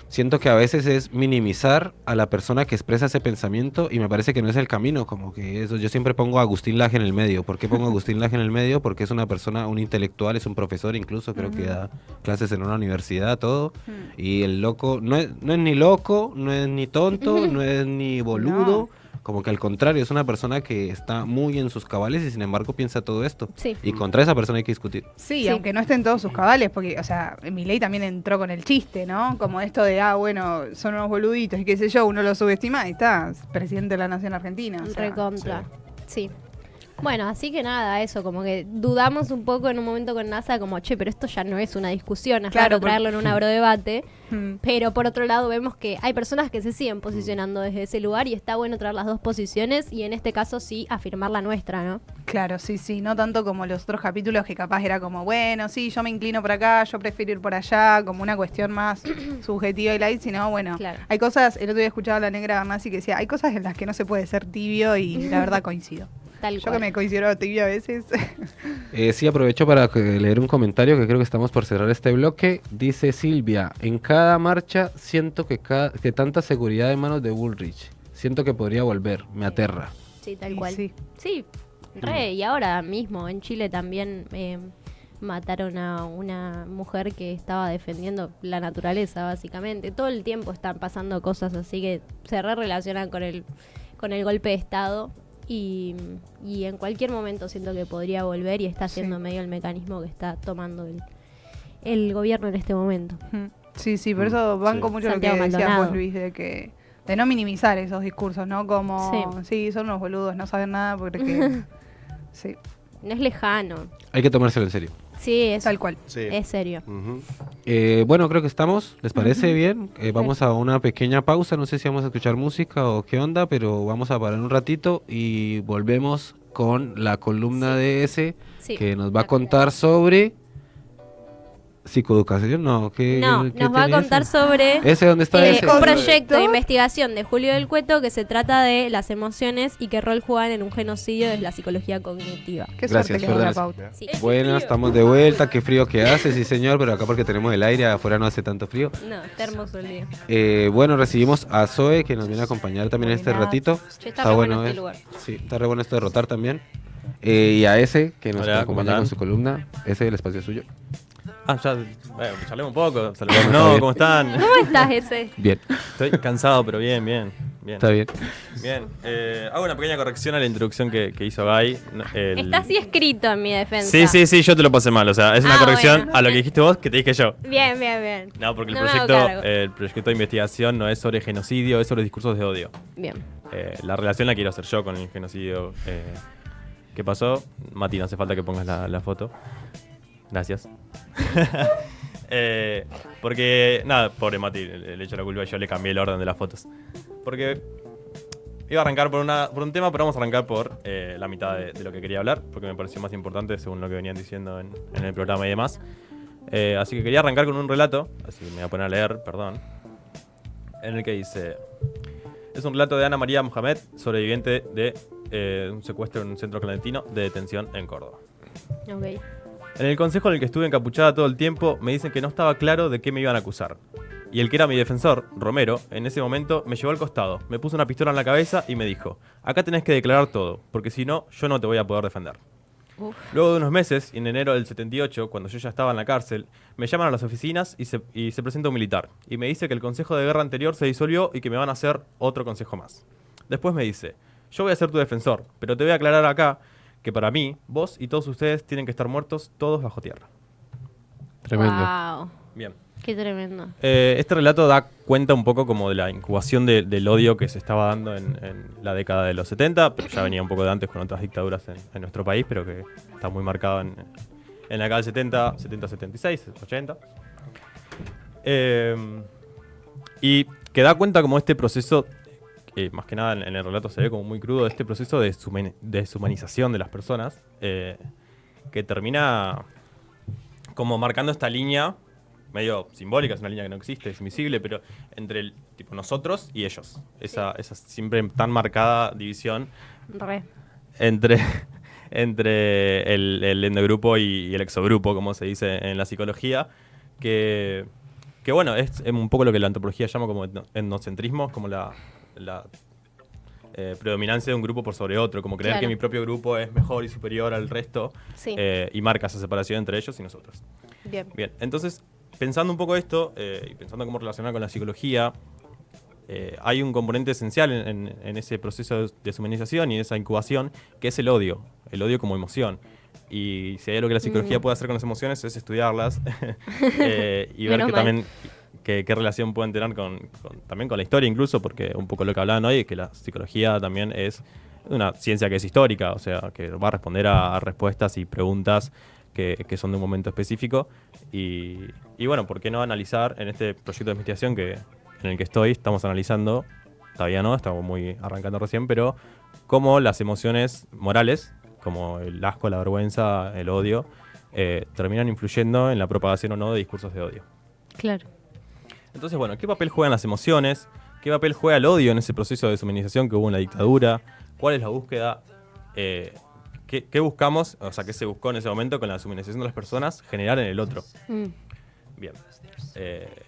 siento que a veces es minimizar a la persona que expresa ese pensamiento y me parece que no es el camino, como que eso, yo siempre pongo a Agustín Laje en el medio. ¿Por qué pongo a Agustín Laje en el medio? Porque es una persona, un intelectual, es un profesor incluso, creo que da clases en una universidad, todo, y el loco no es ni loco, no es ni tonto, no es ni boludo. Como que al contrario, es una persona que está muy en sus cabales y sin embargo piensa todo esto. Sí. Y contra esa persona hay que discutir. Sí, Sí. aunque no estén todos sus cabales, porque, o sea, Milei también entró con el chiste, ¿no? Como esto de, bueno, son unos boluditos y qué sé yo, uno lo subestima y está, presidente de la Nación Argentina. O sea, Recontra. Sí. Bueno, así que nada, eso, como que dudamos un poco en un momento con NASA, como, che, pero esto ya no es una discusión, es Claro, raro traerlo en un agrodebate. Mm. Pero por otro lado vemos que hay personas que se siguen posicionando desde ese lugar y está bueno traer las dos posiciones y en este caso sí afirmar la nuestra, ¿no? Claro, sí, sí, no tanto como los otros capítulos que capaz era como, bueno, sí, yo me inclino por acá, yo prefiero ir por allá, como una cuestión más subjetiva y light, sino bueno, Claro. hay cosas, el otro día escuchaba a la negra Bernasi que decía, hay cosas en las que no se puede ser tibio y la verdad coincido. Tal Yo cual. que me considero tibio a veces. Sí, aprovecho para leer un comentario que creo que estamos por cerrar este bloque. Dice Silvia, en cada marcha siento que tanta seguridad en manos de Bullrich. Siento que podría volver, me aterra. Sí, tal Y cual. sí. Sí, y ahora mismo en Chile también mataron a una mujer que estaba defendiendo la naturaleza, básicamente. Todo el tiempo están pasando cosas así que se relacionan con el golpe de Estado. Y en cualquier momento siento que podría volver y está siendo Sí. medio el mecanismo que está tomando el gobierno en este momento. Sí, sí, por eso banco Sí. mucho Santiago lo que decías Maldonado. vos, Luis, de no minimizar esos discursos, ¿no? Como, sí, son unos boludos, no saben nada porque... sí, No es lejano. Hay que tomárselo en serio. Sí, es, tal cual. Sí. es serio. Ujú. Bueno, creo que estamos. ¿Les parece bien? Vamos a una pequeña pausa. No sé si vamos a escuchar música o qué onda, pero vamos a parar un ratito y volvemos con la columna de ese Sí. que nos va a contar sobre psicoeducación. No, ¿qué, No, qué nos va a tenía contar ese? sobre ¿Ese dónde está ese? un proyecto de investigación de Julio del Cueto que se trata de las emociones y qué rol juegan en un genocidio desde la psicología cognitiva. Qué Gracias, suerte que nos da perdón. pauta. Sí. Buenas, estamos de vuelta. Qué frío que hace, sí señor, pero acá porque tenemos el aire, afuera no hace tanto frío. No, está hermoso el día. Bueno, recibimos a Zoe que nos viene a acompañar también en este Buenas. ratito. Che, está re bueno este lugar. Sí, está re bueno esto de rotar también. Y a ese que nos Hola, ¿cómo acompaña con están? su columna. Ese el espacio es suyo. Ya, bueno, charlemos un poco. Saludemos. Está No, bien. ¿cómo están? ¿Cómo estás ese? Bien, Estoy cansado, pero bien. está bien. Bien. Hago una pequeña corrección a la introducción que hizo Guy. Está así escrito en mi defensa. Sí, yo te lo pasé mal. O sea, es una Ah, corrección bueno. a lo que dijiste vos que te dije yo. Bien. No, porque No me hago cargo. el proyecto de investigación no es sobre genocidio, es sobre discursos de odio. Bien. La relación la quiero hacer yo con el genocidio. ¿Qué pasó? Mati, no hace falta que pongas la foto. Gracias. Porque, nada, pobre Mati, le echo la culpa y yo le cambié el orden de las fotos. Porque iba a arrancar por un tema, pero vamos a arrancar por la mitad de lo que quería hablar, porque me pareció más importante según lo que venían diciendo en el programa y demás. Así que quería arrancar con un relato, así me voy a poner a leer, perdón, en el que dice... Es un relato de Ana María Mohamed, sobreviviente de un secuestro en un centro clandestino de detención en Córdoba. Ok. En el consejo en el que estuve encapuchada todo el tiempo, me dicen que no estaba claro de qué me iban a acusar. Y el que era mi defensor, Romero, en ese momento me llevó al costado, me puso una pistola en la cabeza y me dijo: acá tenés que declarar todo, porque si no, yo no te voy a poder defender. Luego de unos meses, en enero del 78, cuando yo ya estaba en la cárcel, me llaman a las oficinas y se presenta un militar. Y me dice que el consejo de guerra anterior se disolvió y que me van a hacer otro consejo más. Después me dice: yo voy a ser tu defensor, pero te voy a aclarar acá que para mí, vos y todos ustedes tienen que estar muertos todos bajo tierra. Tremendo. Wow. Bien. Qué tremendo. Este relato da cuenta un poco como de la incubación del odio que se estaba dando en la década de los 70, pero ya venía un poco de antes con otras dictaduras en nuestro país, pero que está muy marcado en la década del 70, 76, 80. Y que da cuenta como este proceso, más que nada en el relato se ve como muy crudo, este proceso de deshumanización de las personas, que termina como marcando esta línea medio simbólica, es una línea que no existe, es invisible, pero entre tipo nosotros y ellos. Esa siempre tan marcada división Re. entre el endogrupo y el exogrupo, como se dice en la psicología, que bueno, es un poco lo que la antropología llama como etnocentrismo, como la predominancia de un grupo por sobre otro, como creer Claro. que mi propio grupo es mejor y superior al resto, Sí. y marca esa separación entre ellos y nosotros. Bien. Bien, entonces, pensando un poco esto, y pensando cómo relacionar con la psicología, hay un componente esencial en ese proceso de deshumanización y esa incubación, que es el odio como emoción. Y si hay algo que la psicología puede hacer con las emociones es estudiarlas y ver Menos que mal. también qué relación pueden tener también con la historia incluso, porque un poco lo que hablaban hoy es que la psicología también es una ciencia que es histórica, o sea, que va a responder a respuestas y preguntas que son de un momento específico. Y bueno, ¿por qué no analizar en este proyecto de investigación en el que estamos analizando, todavía no, estamos muy arrancando recién, pero cómo las emociones morales, como el asco, la vergüenza, el odio, terminan influyendo en la propagación o no de discursos de odio. Claro. Entonces, bueno, ¿qué papel juegan las emociones? ¿Qué papel juega el odio en ese proceso de deshumanización que hubo en la dictadura? ¿Cuál es la búsqueda? ¿Qué buscamos? O sea, ¿qué se buscó en ese momento con la deshumanización de las personas? Generar en el otro. Bien.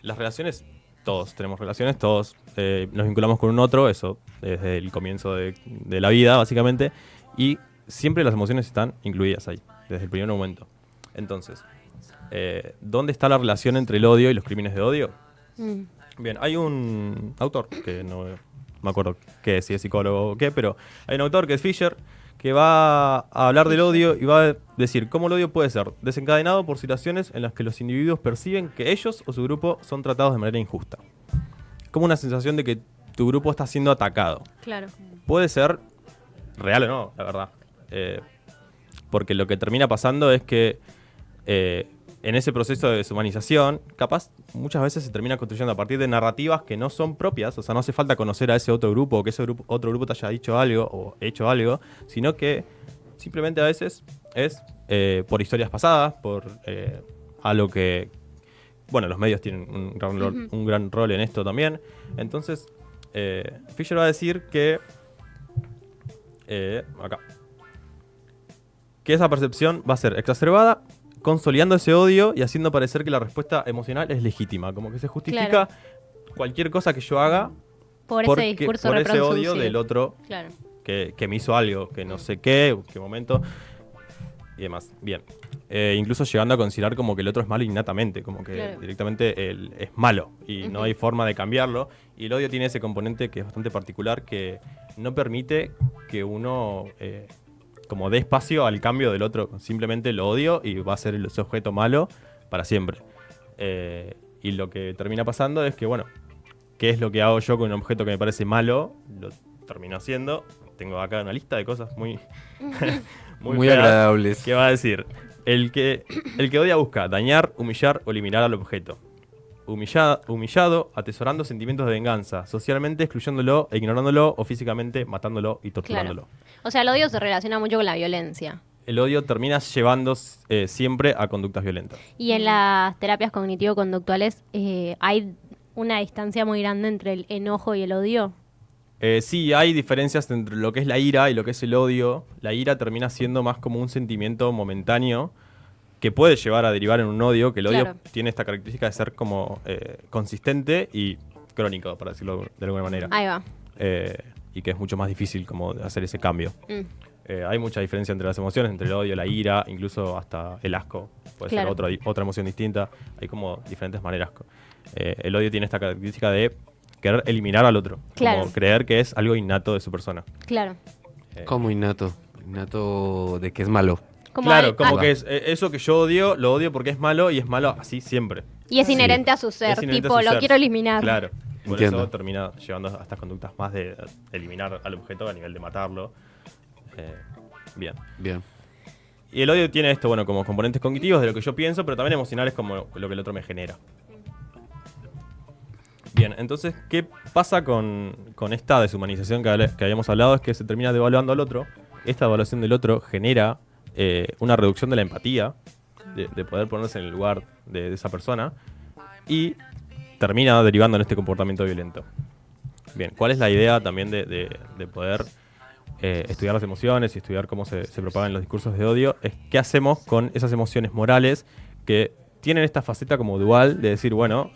Las relaciones, todos tenemos relaciones, todos nos vinculamos con un otro, eso desde el comienzo de la vida, básicamente, y siempre las emociones están incluidas ahí, desde el primer momento. Entonces, ¿dónde está la relación entre el odio y los crímenes de odio? Bien, hay un autor, que no me acuerdo si es psicólogo o qué, pero hay un autor que es Fisher, que va a hablar del odio y va a decir cómo el odio puede ser desencadenado por situaciones en las que los individuos perciben que ellos o su grupo son tratados de manera injusta. Como una sensación de que tu grupo está siendo atacado. Claro. Puede ser real o no, la verdad. Porque lo que termina pasando es que en ese proceso de deshumanización, capaz muchas veces se termina construyendo a partir de narrativas que no son propias, o sea, no hace falta conocer a ese otro grupo o que otro grupo te haya dicho algo o hecho algo, sino que simplemente a veces es por historias pasadas, por algo que, bueno, los medios tienen un gran rol en esto también. Entonces, Fisher va a decir que que esa percepción va a ser exacerbada, consolidando ese odio y haciendo parecer que la respuesta emocional es legítima, como que se justifica cualquier cosa que yo haga por ese discurso por ese reproducido. odio del otro que me hizo algo, que no sé qué momento y demás. Bien, incluso llegando a considerar como que el otro es malo innatamente, como que directamente él es malo y no hay forma de cambiarlo. Y el odio tiene ese componente que es bastante particular, que no permite que uno como dé espacio al cambio del otro. Simplemente lo odio y va a ser ese objeto malo para siempre. Y lo que termina pasando es que, bueno, ¿qué es lo que hago yo con un objeto que me parece malo? Lo termino haciendo. Tengo acá una lista de cosas muy muy agradables. ¿Qué va a decir? El que odia busca dañar, humillar o eliminar al objeto. Humillado, atesorando sentimientos de venganza, socialmente excluyéndolo e ignorándolo, o físicamente matándolo y torturándolo. Claro. O sea, el odio se relaciona mucho con la violencia. El odio termina llevando siempre a conductas violentas. Y en las terapias cognitivo-conductuales hay una distancia muy grande entre el enojo y el odio. Sí, hay diferencias entre lo que es la ira y lo que es el odio. La ira termina siendo más como un sentimiento momentáneo que puede llevar a derivar en un odio, que el odio tiene esta característica de ser como consistente y crónico, para decirlo de alguna manera. Ahí va. Y que es mucho más difícil como hacer ese cambio. Hay mucha diferencia entre las emociones, entre el odio, la ira, incluso hasta el asco. Puede ser otra emoción distinta. Hay como diferentes maneras. El odio tiene esta característica de querer eliminar al otro. Como creer que es algo innato de su persona. Claro. ¿Cómo innato? Innato de que es malo. Como que es eso que yo odio, lo odio porque es malo y es malo así siempre. Y es inherente a su ser, tipo, lo quiero eliminar. Claro. Por Entiendo. eso termina llevando a estas conductas más de eliminar al objeto a nivel de matarlo. Bien. Y el odio tiene esto, bueno, como componentes cognitivos de lo que yo pienso, pero también emocionales como lo que el otro me genera. Bien, entonces, ¿qué pasa con esta deshumanización que habíamos hablado? Es que se termina devaluando al otro. Esta devaluación del otro genera una reducción de la empatía, de poder ponerse en el lugar de esa persona, y termina derivando en este comportamiento violento. Bien, ¿cuál es la idea también de poder estudiar las emociones y estudiar cómo se propagan los discursos de odio? Es qué hacemos con esas emociones morales que tienen esta faceta como dual de decir, bueno,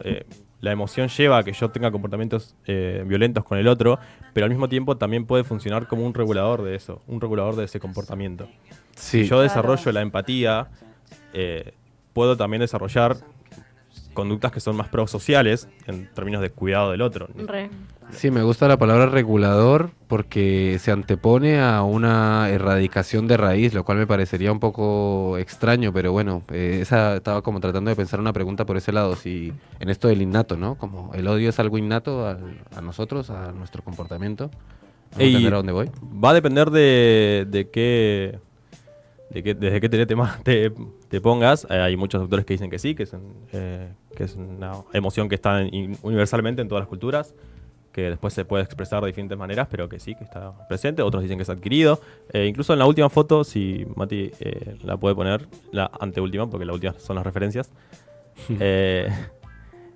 la emoción lleva a que yo tenga comportamientos violentos con el otro, pero al mismo tiempo también puede funcionar como un regulador de eso, un regulador de ese comportamiento. Sí. Si yo desarrollo la empatía, puedo también desarrollar conductas que son más prosociales en términos de cuidado del otro. Sí, me gusta la palabra regulador porque se antepone a una erradicación de raíz, lo cual me parecería un poco extraño, pero bueno, estaba como tratando de pensar una pregunta por ese lado, si en esto del innato, ¿no? Como el odio es algo innato a nosotros, a nuestro comportamiento. ¿No entender a dónde voy? Va a depender de qué... desde qué te pongas. Hay muchos autores que dicen que sí, que es una emoción que está universalmente en todas las culturas, que después se puede expresar de diferentes maneras, pero que sí, que está presente. Otros dicen que es adquirido. Incluso en la última foto, si Mati la puede poner, la anteúltima, porque la última son las referencias,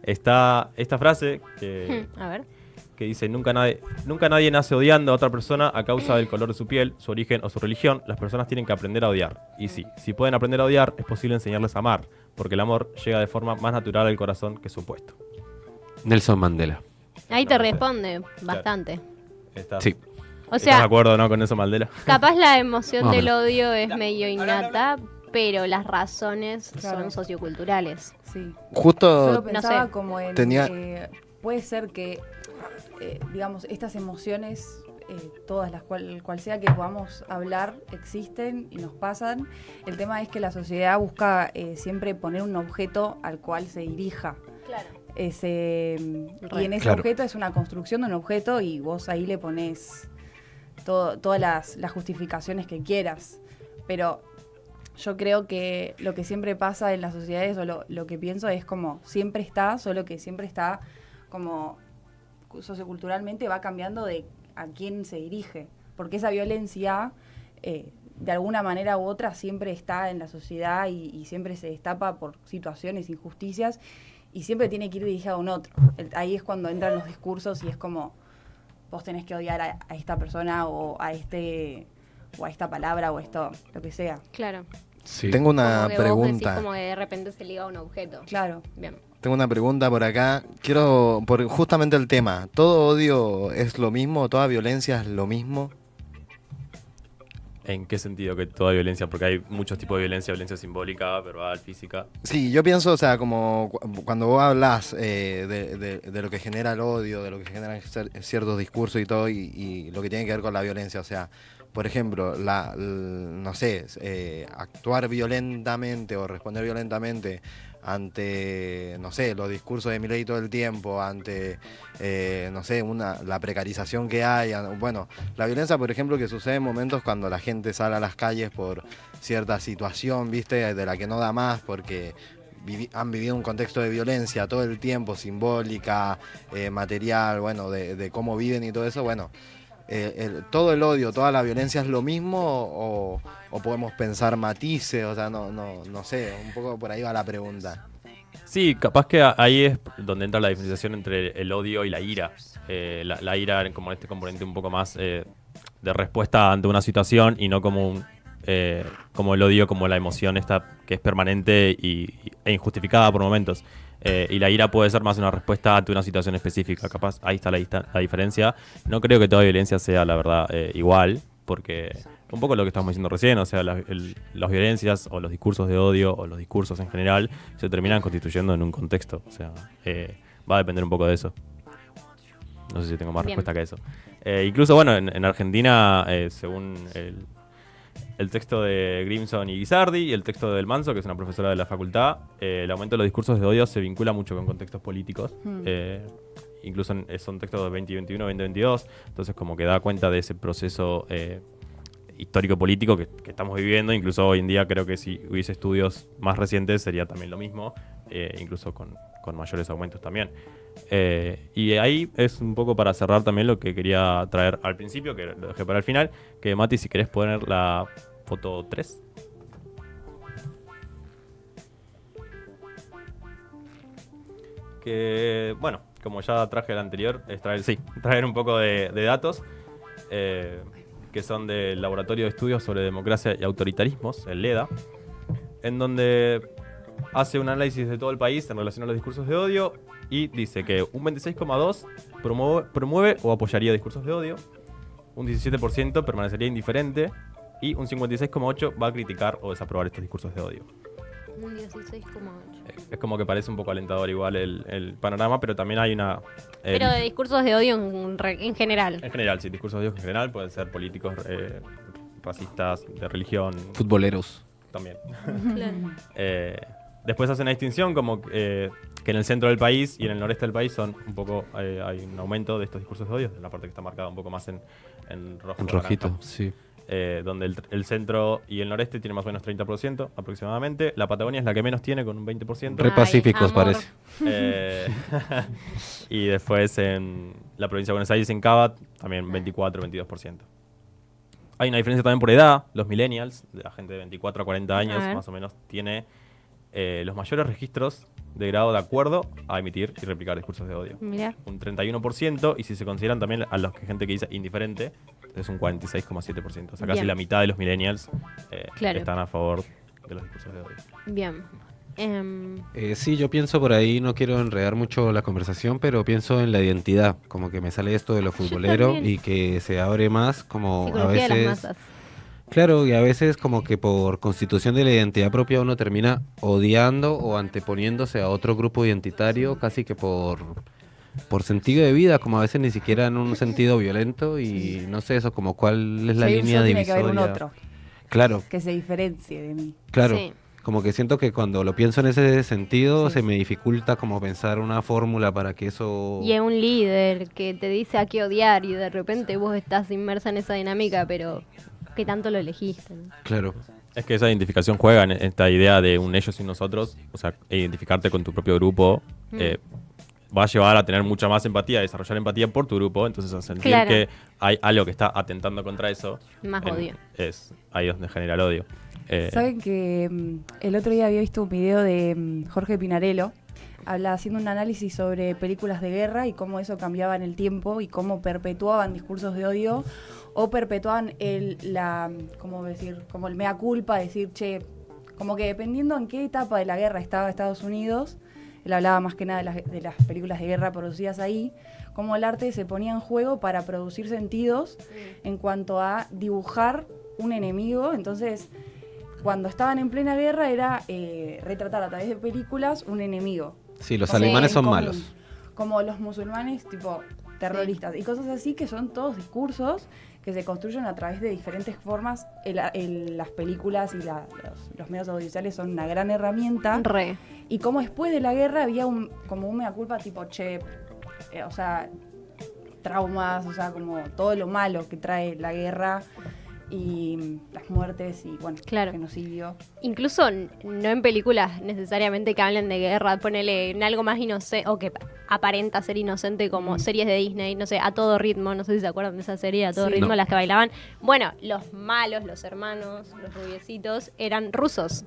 está esta frase A ver. que dice: nunca nadie nace odiando a otra persona a causa del color de su piel, su origen o su religión. Las personas tienen que aprender a odiar. Y sí, si pueden aprender a odiar, es posible enseñarles a amar, porque el amor llega de forma más natural al corazón que supuesto. Nelson Mandela. Ahí te responde bastante. Sí. O ¿Estás sea, de acuerdo, no, con eso, Mandela? capaz la emoción Más o del menos. odio es medio innata, pero las razones Claro. son socioculturales. Sí. Justo Yo lo pensaba sé. como en... tenía- puede ser que, digamos, estas emociones, todas las cual sea que podamos hablar, existen y nos pasan. El tema es que la sociedad busca siempre poner un objeto al cual se dirija. Claro. Y en ese Claro. objeto es una construcción de un objeto y vos ahí le pones todas las justificaciones que quieras. Pero yo creo que lo que siempre pasa en las sociedades, o lo que pienso es como siempre está, solo que siempre está como socioculturalmente va cambiando de a quién se dirige. Porque esa violencia, de alguna manera u otra, siempre está en la sociedad y siempre se destapa por situaciones, injusticias, y siempre tiene que ir dirigida a un otro. Ahí es cuando entran los discursos y es como, vos tenés que odiar a esta persona o a esta palabra o esto, lo que sea. Claro. Sí. tengo una Como que vos decís pregunta. como que de repente se liga a un objeto. Claro. Bien. Tengo una pregunta por acá. Quiero, por justamente el tema. ¿Todo odio es lo mismo? ¿Toda violencia es lo mismo? ¿En qué sentido que toda violencia? Porque hay muchos tipos de violencia simbólica, verbal, física. Sí, yo pienso, o sea, como cuando vos hablas de lo que genera el odio, de lo que generan ciertos discursos y todo, y lo que tiene que ver con la violencia, o sea, por ejemplo, no sé, actuar violentamente o responder violentamente ante, no sé, los discursos de Milei todo el tiempo, ante, no sé, la precarización que hay. Bueno, la violencia, por ejemplo, que sucede en momentos cuando la gente sale a las calles por cierta situación, ¿viste? De la que no da más porque han vivido un contexto de violencia todo el tiempo, simbólica, material, bueno, de cómo viven y todo eso, bueno. ¿Todo el odio, toda la violencia es lo mismo o podemos pensar matices? O sea, no sé, un poco por ahí va la pregunta. Sí, capaz que ahí es donde entra la diferenciación entre el odio y la ira. La ira como este componente un poco más de respuesta ante una situación y no como como el odio, como la emoción esta que es permanente e injustificada por momentos. Y la ira puede ser más una respuesta ante una situación específica. Capaz ahí está la diferencia. No creo que toda violencia sea, la verdad, igual, porque un poco lo que estamos diciendo recién, o sea, las violencias o los discursos de odio o los discursos en general se terminan constituyendo en un contexto. O sea, va a depender un poco de eso. No sé si tengo más Bien. respuesta que eso. Incluso, bueno, en Argentina, según el texto de Grimson y Guisardi y el texto de Del Manso, que es una profesora de la facultad, el aumento de los discursos de odio se vincula mucho con contextos políticos. Incluso son textos de 2021, 2022, entonces como que da cuenta de ese proceso histórico-político que estamos viviendo. Incluso hoy en día creo que si hubiese estudios más recientes sería también lo mismo, incluso con mayores aumentos también. Y ahí es un poco para cerrar también lo que quería traer al principio, que lo dejé para el final, que Mati, si querés poner la foto 3. Que, bueno, como ya traje el anterior, es traer un poco de datos que son del Laboratorio de Estudios sobre Democracia y Autoritarismos, el LEDA, en donde hace un análisis de todo el país en relación a los discursos de odio y dice que un 26,2% promueve o apoyaría discursos de odio, un 17% permanecería indiferente y un 56,8% va a criticar o desaprobar estos discursos de odio. Un 16,8. Es como que parece un poco alentador igual el panorama, pero también hay una... Pero de discursos de odio en general. En general, sí, discursos de odio en general pueden ser políticos, racistas, de religión. Futboleros. También. Claro. Después hacen una distinción como que en el centro del país y en el noreste del país son un poco hay un aumento de estos discursos de odio, en la parte que está marcada un poco más en en rojo. En o rojito, naranja. sí. Donde el centro y el noreste tienen más o menos 30% aproximadamente. La Patagonia es la que menos tiene, con un 20%. Re pacíficos amor. parece. Eh, y después en la provincia de Buenos Aires, en Cava, también 24-22%. Hay una diferencia también por edad. Los millennials, de la gente de 24 a 40 años, A ver. más o menos, tiene los mayores registros de grado de acuerdo a emitir y replicar discursos de odio. Mirá. Un 31%, y si se consideran también a los que gente que dice indiferente, es un 46,7%. O sea, casi Bien. la mitad de los millennials Claro. están a favor de los discursos de odio. Bien. Sí, yo pienso por ahí, no quiero enredar mucho la conversación, pero pienso en la identidad, como que me sale esto de lo futbolero también. y que se abre más, como a Psicología de las veces... masas. Claro, y a veces como que por constitución de la identidad propia uno termina odiando o anteponiéndose a otro grupo identitario, casi que por sentido de vida, como a veces ni siquiera en un sentido violento, y no sé eso, como cuál es la Si hay un línea yo, tiene que haber un divisoria. otro Claro, que se diferencie de mí. claro. Sí. Como que siento que cuando lo pienso en ese sentido se me dificulta como pensar una fórmula para que eso... Y es un líder que te dice a qué odiar y de repente vos estás inmersa en esa dinámica, pero ¿qué tanto lo elegiste? ¿No? Claro. Es que esa identificación juega en esta idea de un ellos y un nosotros, o sea, identificarte con tu propio grupo, va a llevar a tener mucha más empatía, a desarrollar empatía por tu grupo, entonces a sentir Claro. que hay algo que está atentando contra eso. Más odio. Es ahí donde genera el odio. Saben que el otro día había visto un video de Jorge Pinarello haciendo un análisis sobre películas de guerra y cómo eso cambiaba en el tiempo y cómo perpetuaban discursos de odio o perpetuaban ¿cómo decir? Como el mea culpa, decir, che, como que dependiendo en qué etapa de la guerra estaba Estados Unidos, él hablaba más que nada de las películas de guerra producidas ahí, cómo el arte se ponía en juego para producir sentidos en cuanto a dibujar un enemigo. Entonces, cuando estaban en plena guerra era retratar a través de películas un enemigo. Sí, los Como alemanes en son común. malos. Como los musulmanes, tipo terroristas y cosas así, que son todos discursos que se construyen a través de diferentes formas. Las películas y los medios audiovisuales son una gran herramienta. Re. Y como después de la guerra había como un mea culpa tipo, che, o sea, traumas, o sea, como todo lo malo que trae la guerra y las muertes y, bueno, Claro. genocidio. Incluso no en películas necesariamente que hablen de guerra, ponele en algo más inocente o que aparenta ser inocente como series de Disney, no sé, A Todo Ritmo, no sé si se acuerdan de esa serie, A Todo Sí. Ritmo, No. las que bailaban. Bueno, los malos, los hermanos, los rubiecitos, eran rusos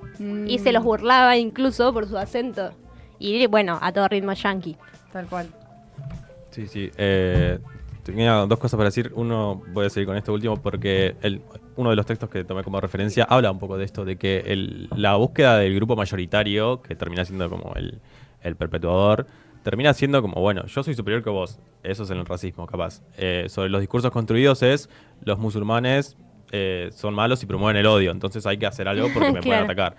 y se los burlaba incluso por su acento. Y bueno, A Todo Ritmo yankee. Tal cual. Sí, sí. Tenía dos cosas para decir. Uno, voy a seguir con esto último porque uno de los textos que tomé como referencia habla un poco de esto, de que la búsqueda del grupo mayoritario, que termina siendo como el perpetuador, termina siendo como, bueno, yo soy superior que vos. Eso es el racismo, capaz. Sobre los discursos construidos es, los musulmanes son malos y promueven el odio, entonces hay que hacer algo porque me pueden Claro. atacar.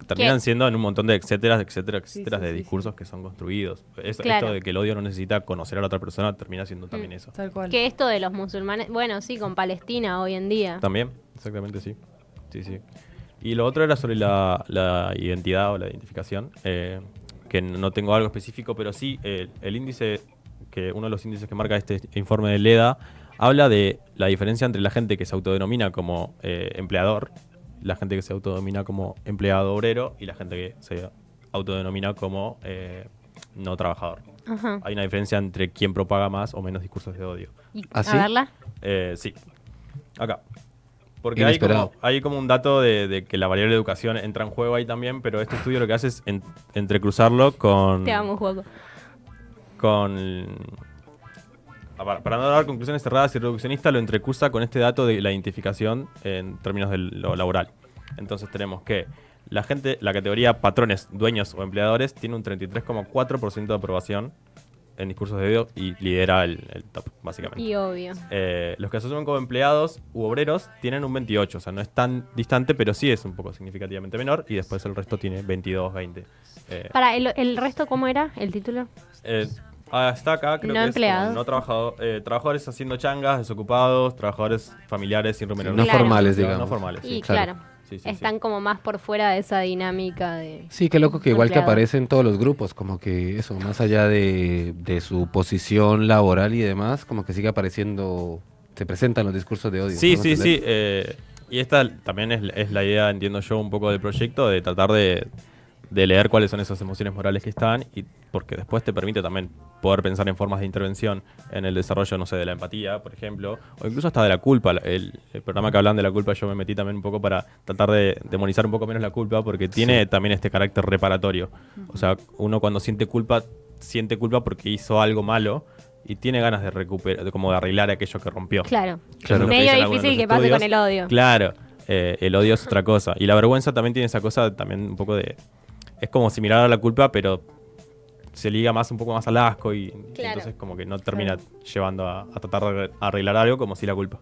Terminan ¿Qué? siendo en un montón de etcétera Sí, sí, de sí, discursos que son construidos. Claro. Esto de que el odio no necesita conocer a la otra persona termina siendo también eso. Tal cual. Que esto de los musulmanes, bueno, sí, con Palestina hoy en día. También, exactamente, sí. Sí, sí. Y lo otro era sobre la identidad o la identificación, que no tengo algo específico, pero sí el índice, uno de los índices que marca este informe de LEDA, habla de la diferencia entre la gente que se autodenomina como empleador, la gente que se autodenomina como empleado obrero y la gente que se autodenomina como no trabajador. Ajá. Hay una diferencia entre quién propaga más o menos discursos de odio. Y, ¿Ah, a sí? verla. Sí. Acá. Porque Inesperado. hay como un dato de que la variable de educación entra en juego ahí también, pero este estudio lo que hace es entrecruzarlo con... Te amo, juego. Para no dar conclusiones cerradas y reduccionistas, lo entrecruza con este dato de la identificación en términos de lo laboral. Entonces tenemos que la categoría patrones, dueños o empleadores tiene un 33,4% de aprobación en discursos de odio y lidera el top, básicamente. Y obvio. Los que se asumen como empleados u obreros tienen un 28, o sea, no es tan distante, pero sí es un poco significativamente menor, y después el resto tiene 22, 20. Para el resto, ¿cómo era el título? Está acá, creo No que empleados. es como no trabajadores haciendo changas, desocupados, trabajadores familiares sin remuneración. No Claro. formales, No digamos. formales, sí. Y claro. claro, Sí, sí, están sí. como más por fuera de esa dinámica de... Sí, qué loco que igual que Empleado. aparece en todos los grupos, como que eso, más allá de su posición laboral y demás, como que sigue apareciendo se presentan los discursos de odio. Sí, ¿no? sí, sí. Y esta también es la idea, entiendo yo, un poco del proyecto, de tratar de leer cuáles son esas emociones morales que están, y porque después te permite también poder pensar en formas de intervención en el desarrollo, no sé, de la empatía, por ejemplo, o incluso hasta de la culpa. El programa que hablan de la culpa, yo me metí también un poco para tratar de demonizar un poco menos la culpa, porque tiene también este carácter reparatorio. O sea, uno cuando siente culpa porque hizo algo malo y tiene ganas de recuperar, como de arreglar aquello que rompió. Claro. Eso es lo que Medio dicen algunos difícil de que los pase con estudios. el odio. Claro, el odio es otra cosa. Y la vergüenza también tiene esa cosa también un poco de... Es como similar a la culpa, pero se liga más un poco más al asco y entonces como que no termina llevando a tratar de arreglar algo como si la culpa.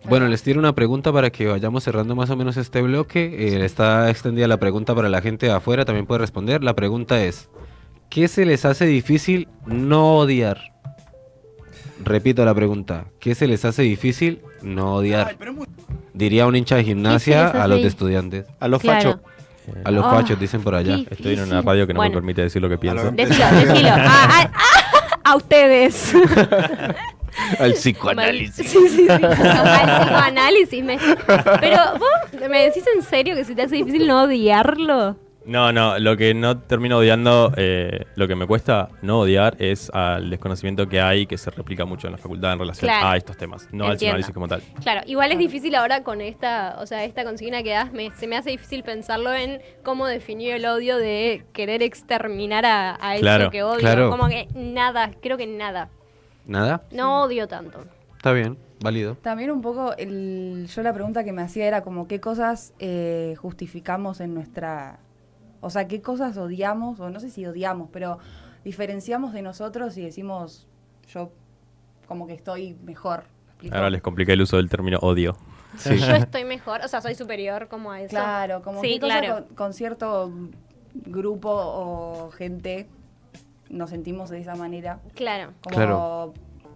Bueno, les tiro una pregunta para que vayamos cerrando más o menos este bloque. Está extendida la pregunta para la gente de afuera, también puede responder. La pregunta es, ¿qué se les hace difícil no odiar? Repito la pregunta, ¿qué se les hace difícil no odiar? Diría un hincha de gimnasia a los de estudiantes. A los Claro. fachos. A los fachos, dicen por allá. Qué Estoy en una radio que no Bueno. me permite decir lo que pienso. Decilo. A ustedes. Al psicoanálisis. Sí. Al psicoanálisis. Pero vos me decís en serio que se te hace difícil no odiarlo. No, lo que no termino odiando, lo que me cuesta no odiar es al desconocimiento que hay, que se replica mucho en la facultad en relación Claro. a estos temas, no al Entiendo. psicoanálisis como tal. Claro, igual es difícil ahora con esta consigna que das, se me hace difícil pensarlo en cómo definió el odio de querer exterminar a Claro, eso que odio. claro. Como que nada, creo que nada. ¿Nada? No odio tanto. Está bien, válido. También un poco, yo la pregunta que me hacía era como qué cosas justificamos en nuestra... O sea, qué cosas odiamos, o no sé si odiamos, pero diferenciamos de nosotros y decimos, yo como que estoy mejor. ¿Me explico? Ahora les compliqué el uso del término odio. Sí. Yo estoy mejor, o sea, soy superior como a eso. Claro, como Sí, qué cosa claro. con cierto grupo o gente nos sentimos de esa manera. Claro. Como Claro.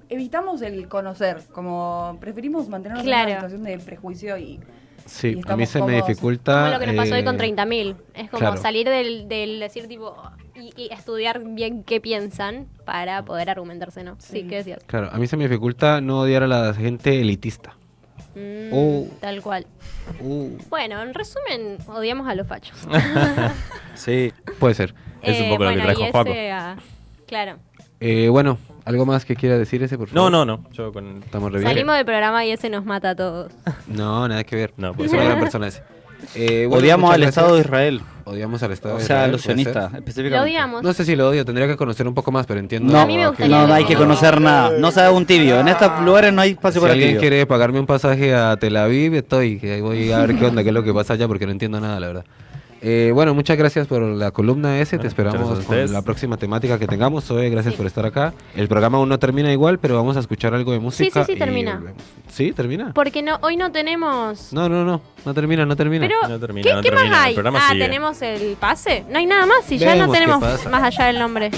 evitamos el conocer, como preferimos mantenernos en Claro. una situación de prejuicio y Sí, Y a mí estamos se me cómodos. dificulta... Como lo que nos pasó hoy con 30.000. Es como claro. salir del decir tipo y estudiar bien qué piensan para poder argumentarse, ¿no? Sí, ¿qué decías? Claro, a mí se me dificulta no odiar a la gente elitista. Tal cual. Bueno, en resumen, odiamos a los fachos. Sí. Puede ser. Es un poco lo que trajo y Juaco. claro. Bueno, ¿algo más que quiera decir ese, por favor? No. Yo con... Estamos re bien. Salimos del programa y ese nos mata a todos. No, nada que ver. No, Es por una favor. gran persona ese. Bueno, Odiamos muchas al gracias. Estado de Israel. Odiamos al Estado O de sea, a Israel, los puede ser. sionistas, Lo específicamente. odiamos. No sé si lo odio, tendría que conocer un poco más, pero entiendo. No, A mí me gustaría no hay que conocer nada. No sea un tibio. En estos lugares no hay espacio Si para alguien tibio. quiere pagarme un pasaje a Tel Aviv, estoy, que ahí voy a ver qué onda, qué es lo que pasa allá, porque no entiendo nada, la verdad. Bueno, muchas gracias por la columna ese. Te Muchas esperamos gracias a con ustedes. la próxima temática que tengamos. Zoe, gracias por estar acá. El programa aún no termina igual, pero vamos a escuchar algo de música. sí, y termina. volvemos. ¿Sí? ¿Termina? Porque hoy no tenemos... No termina. Pero, No termina, ¿qué, no qué termina. más El hay? programa sigue. ¿Tenemos el pase? No hay nada más y ya no Vemos qué tenemos pasa. más allá del nombre.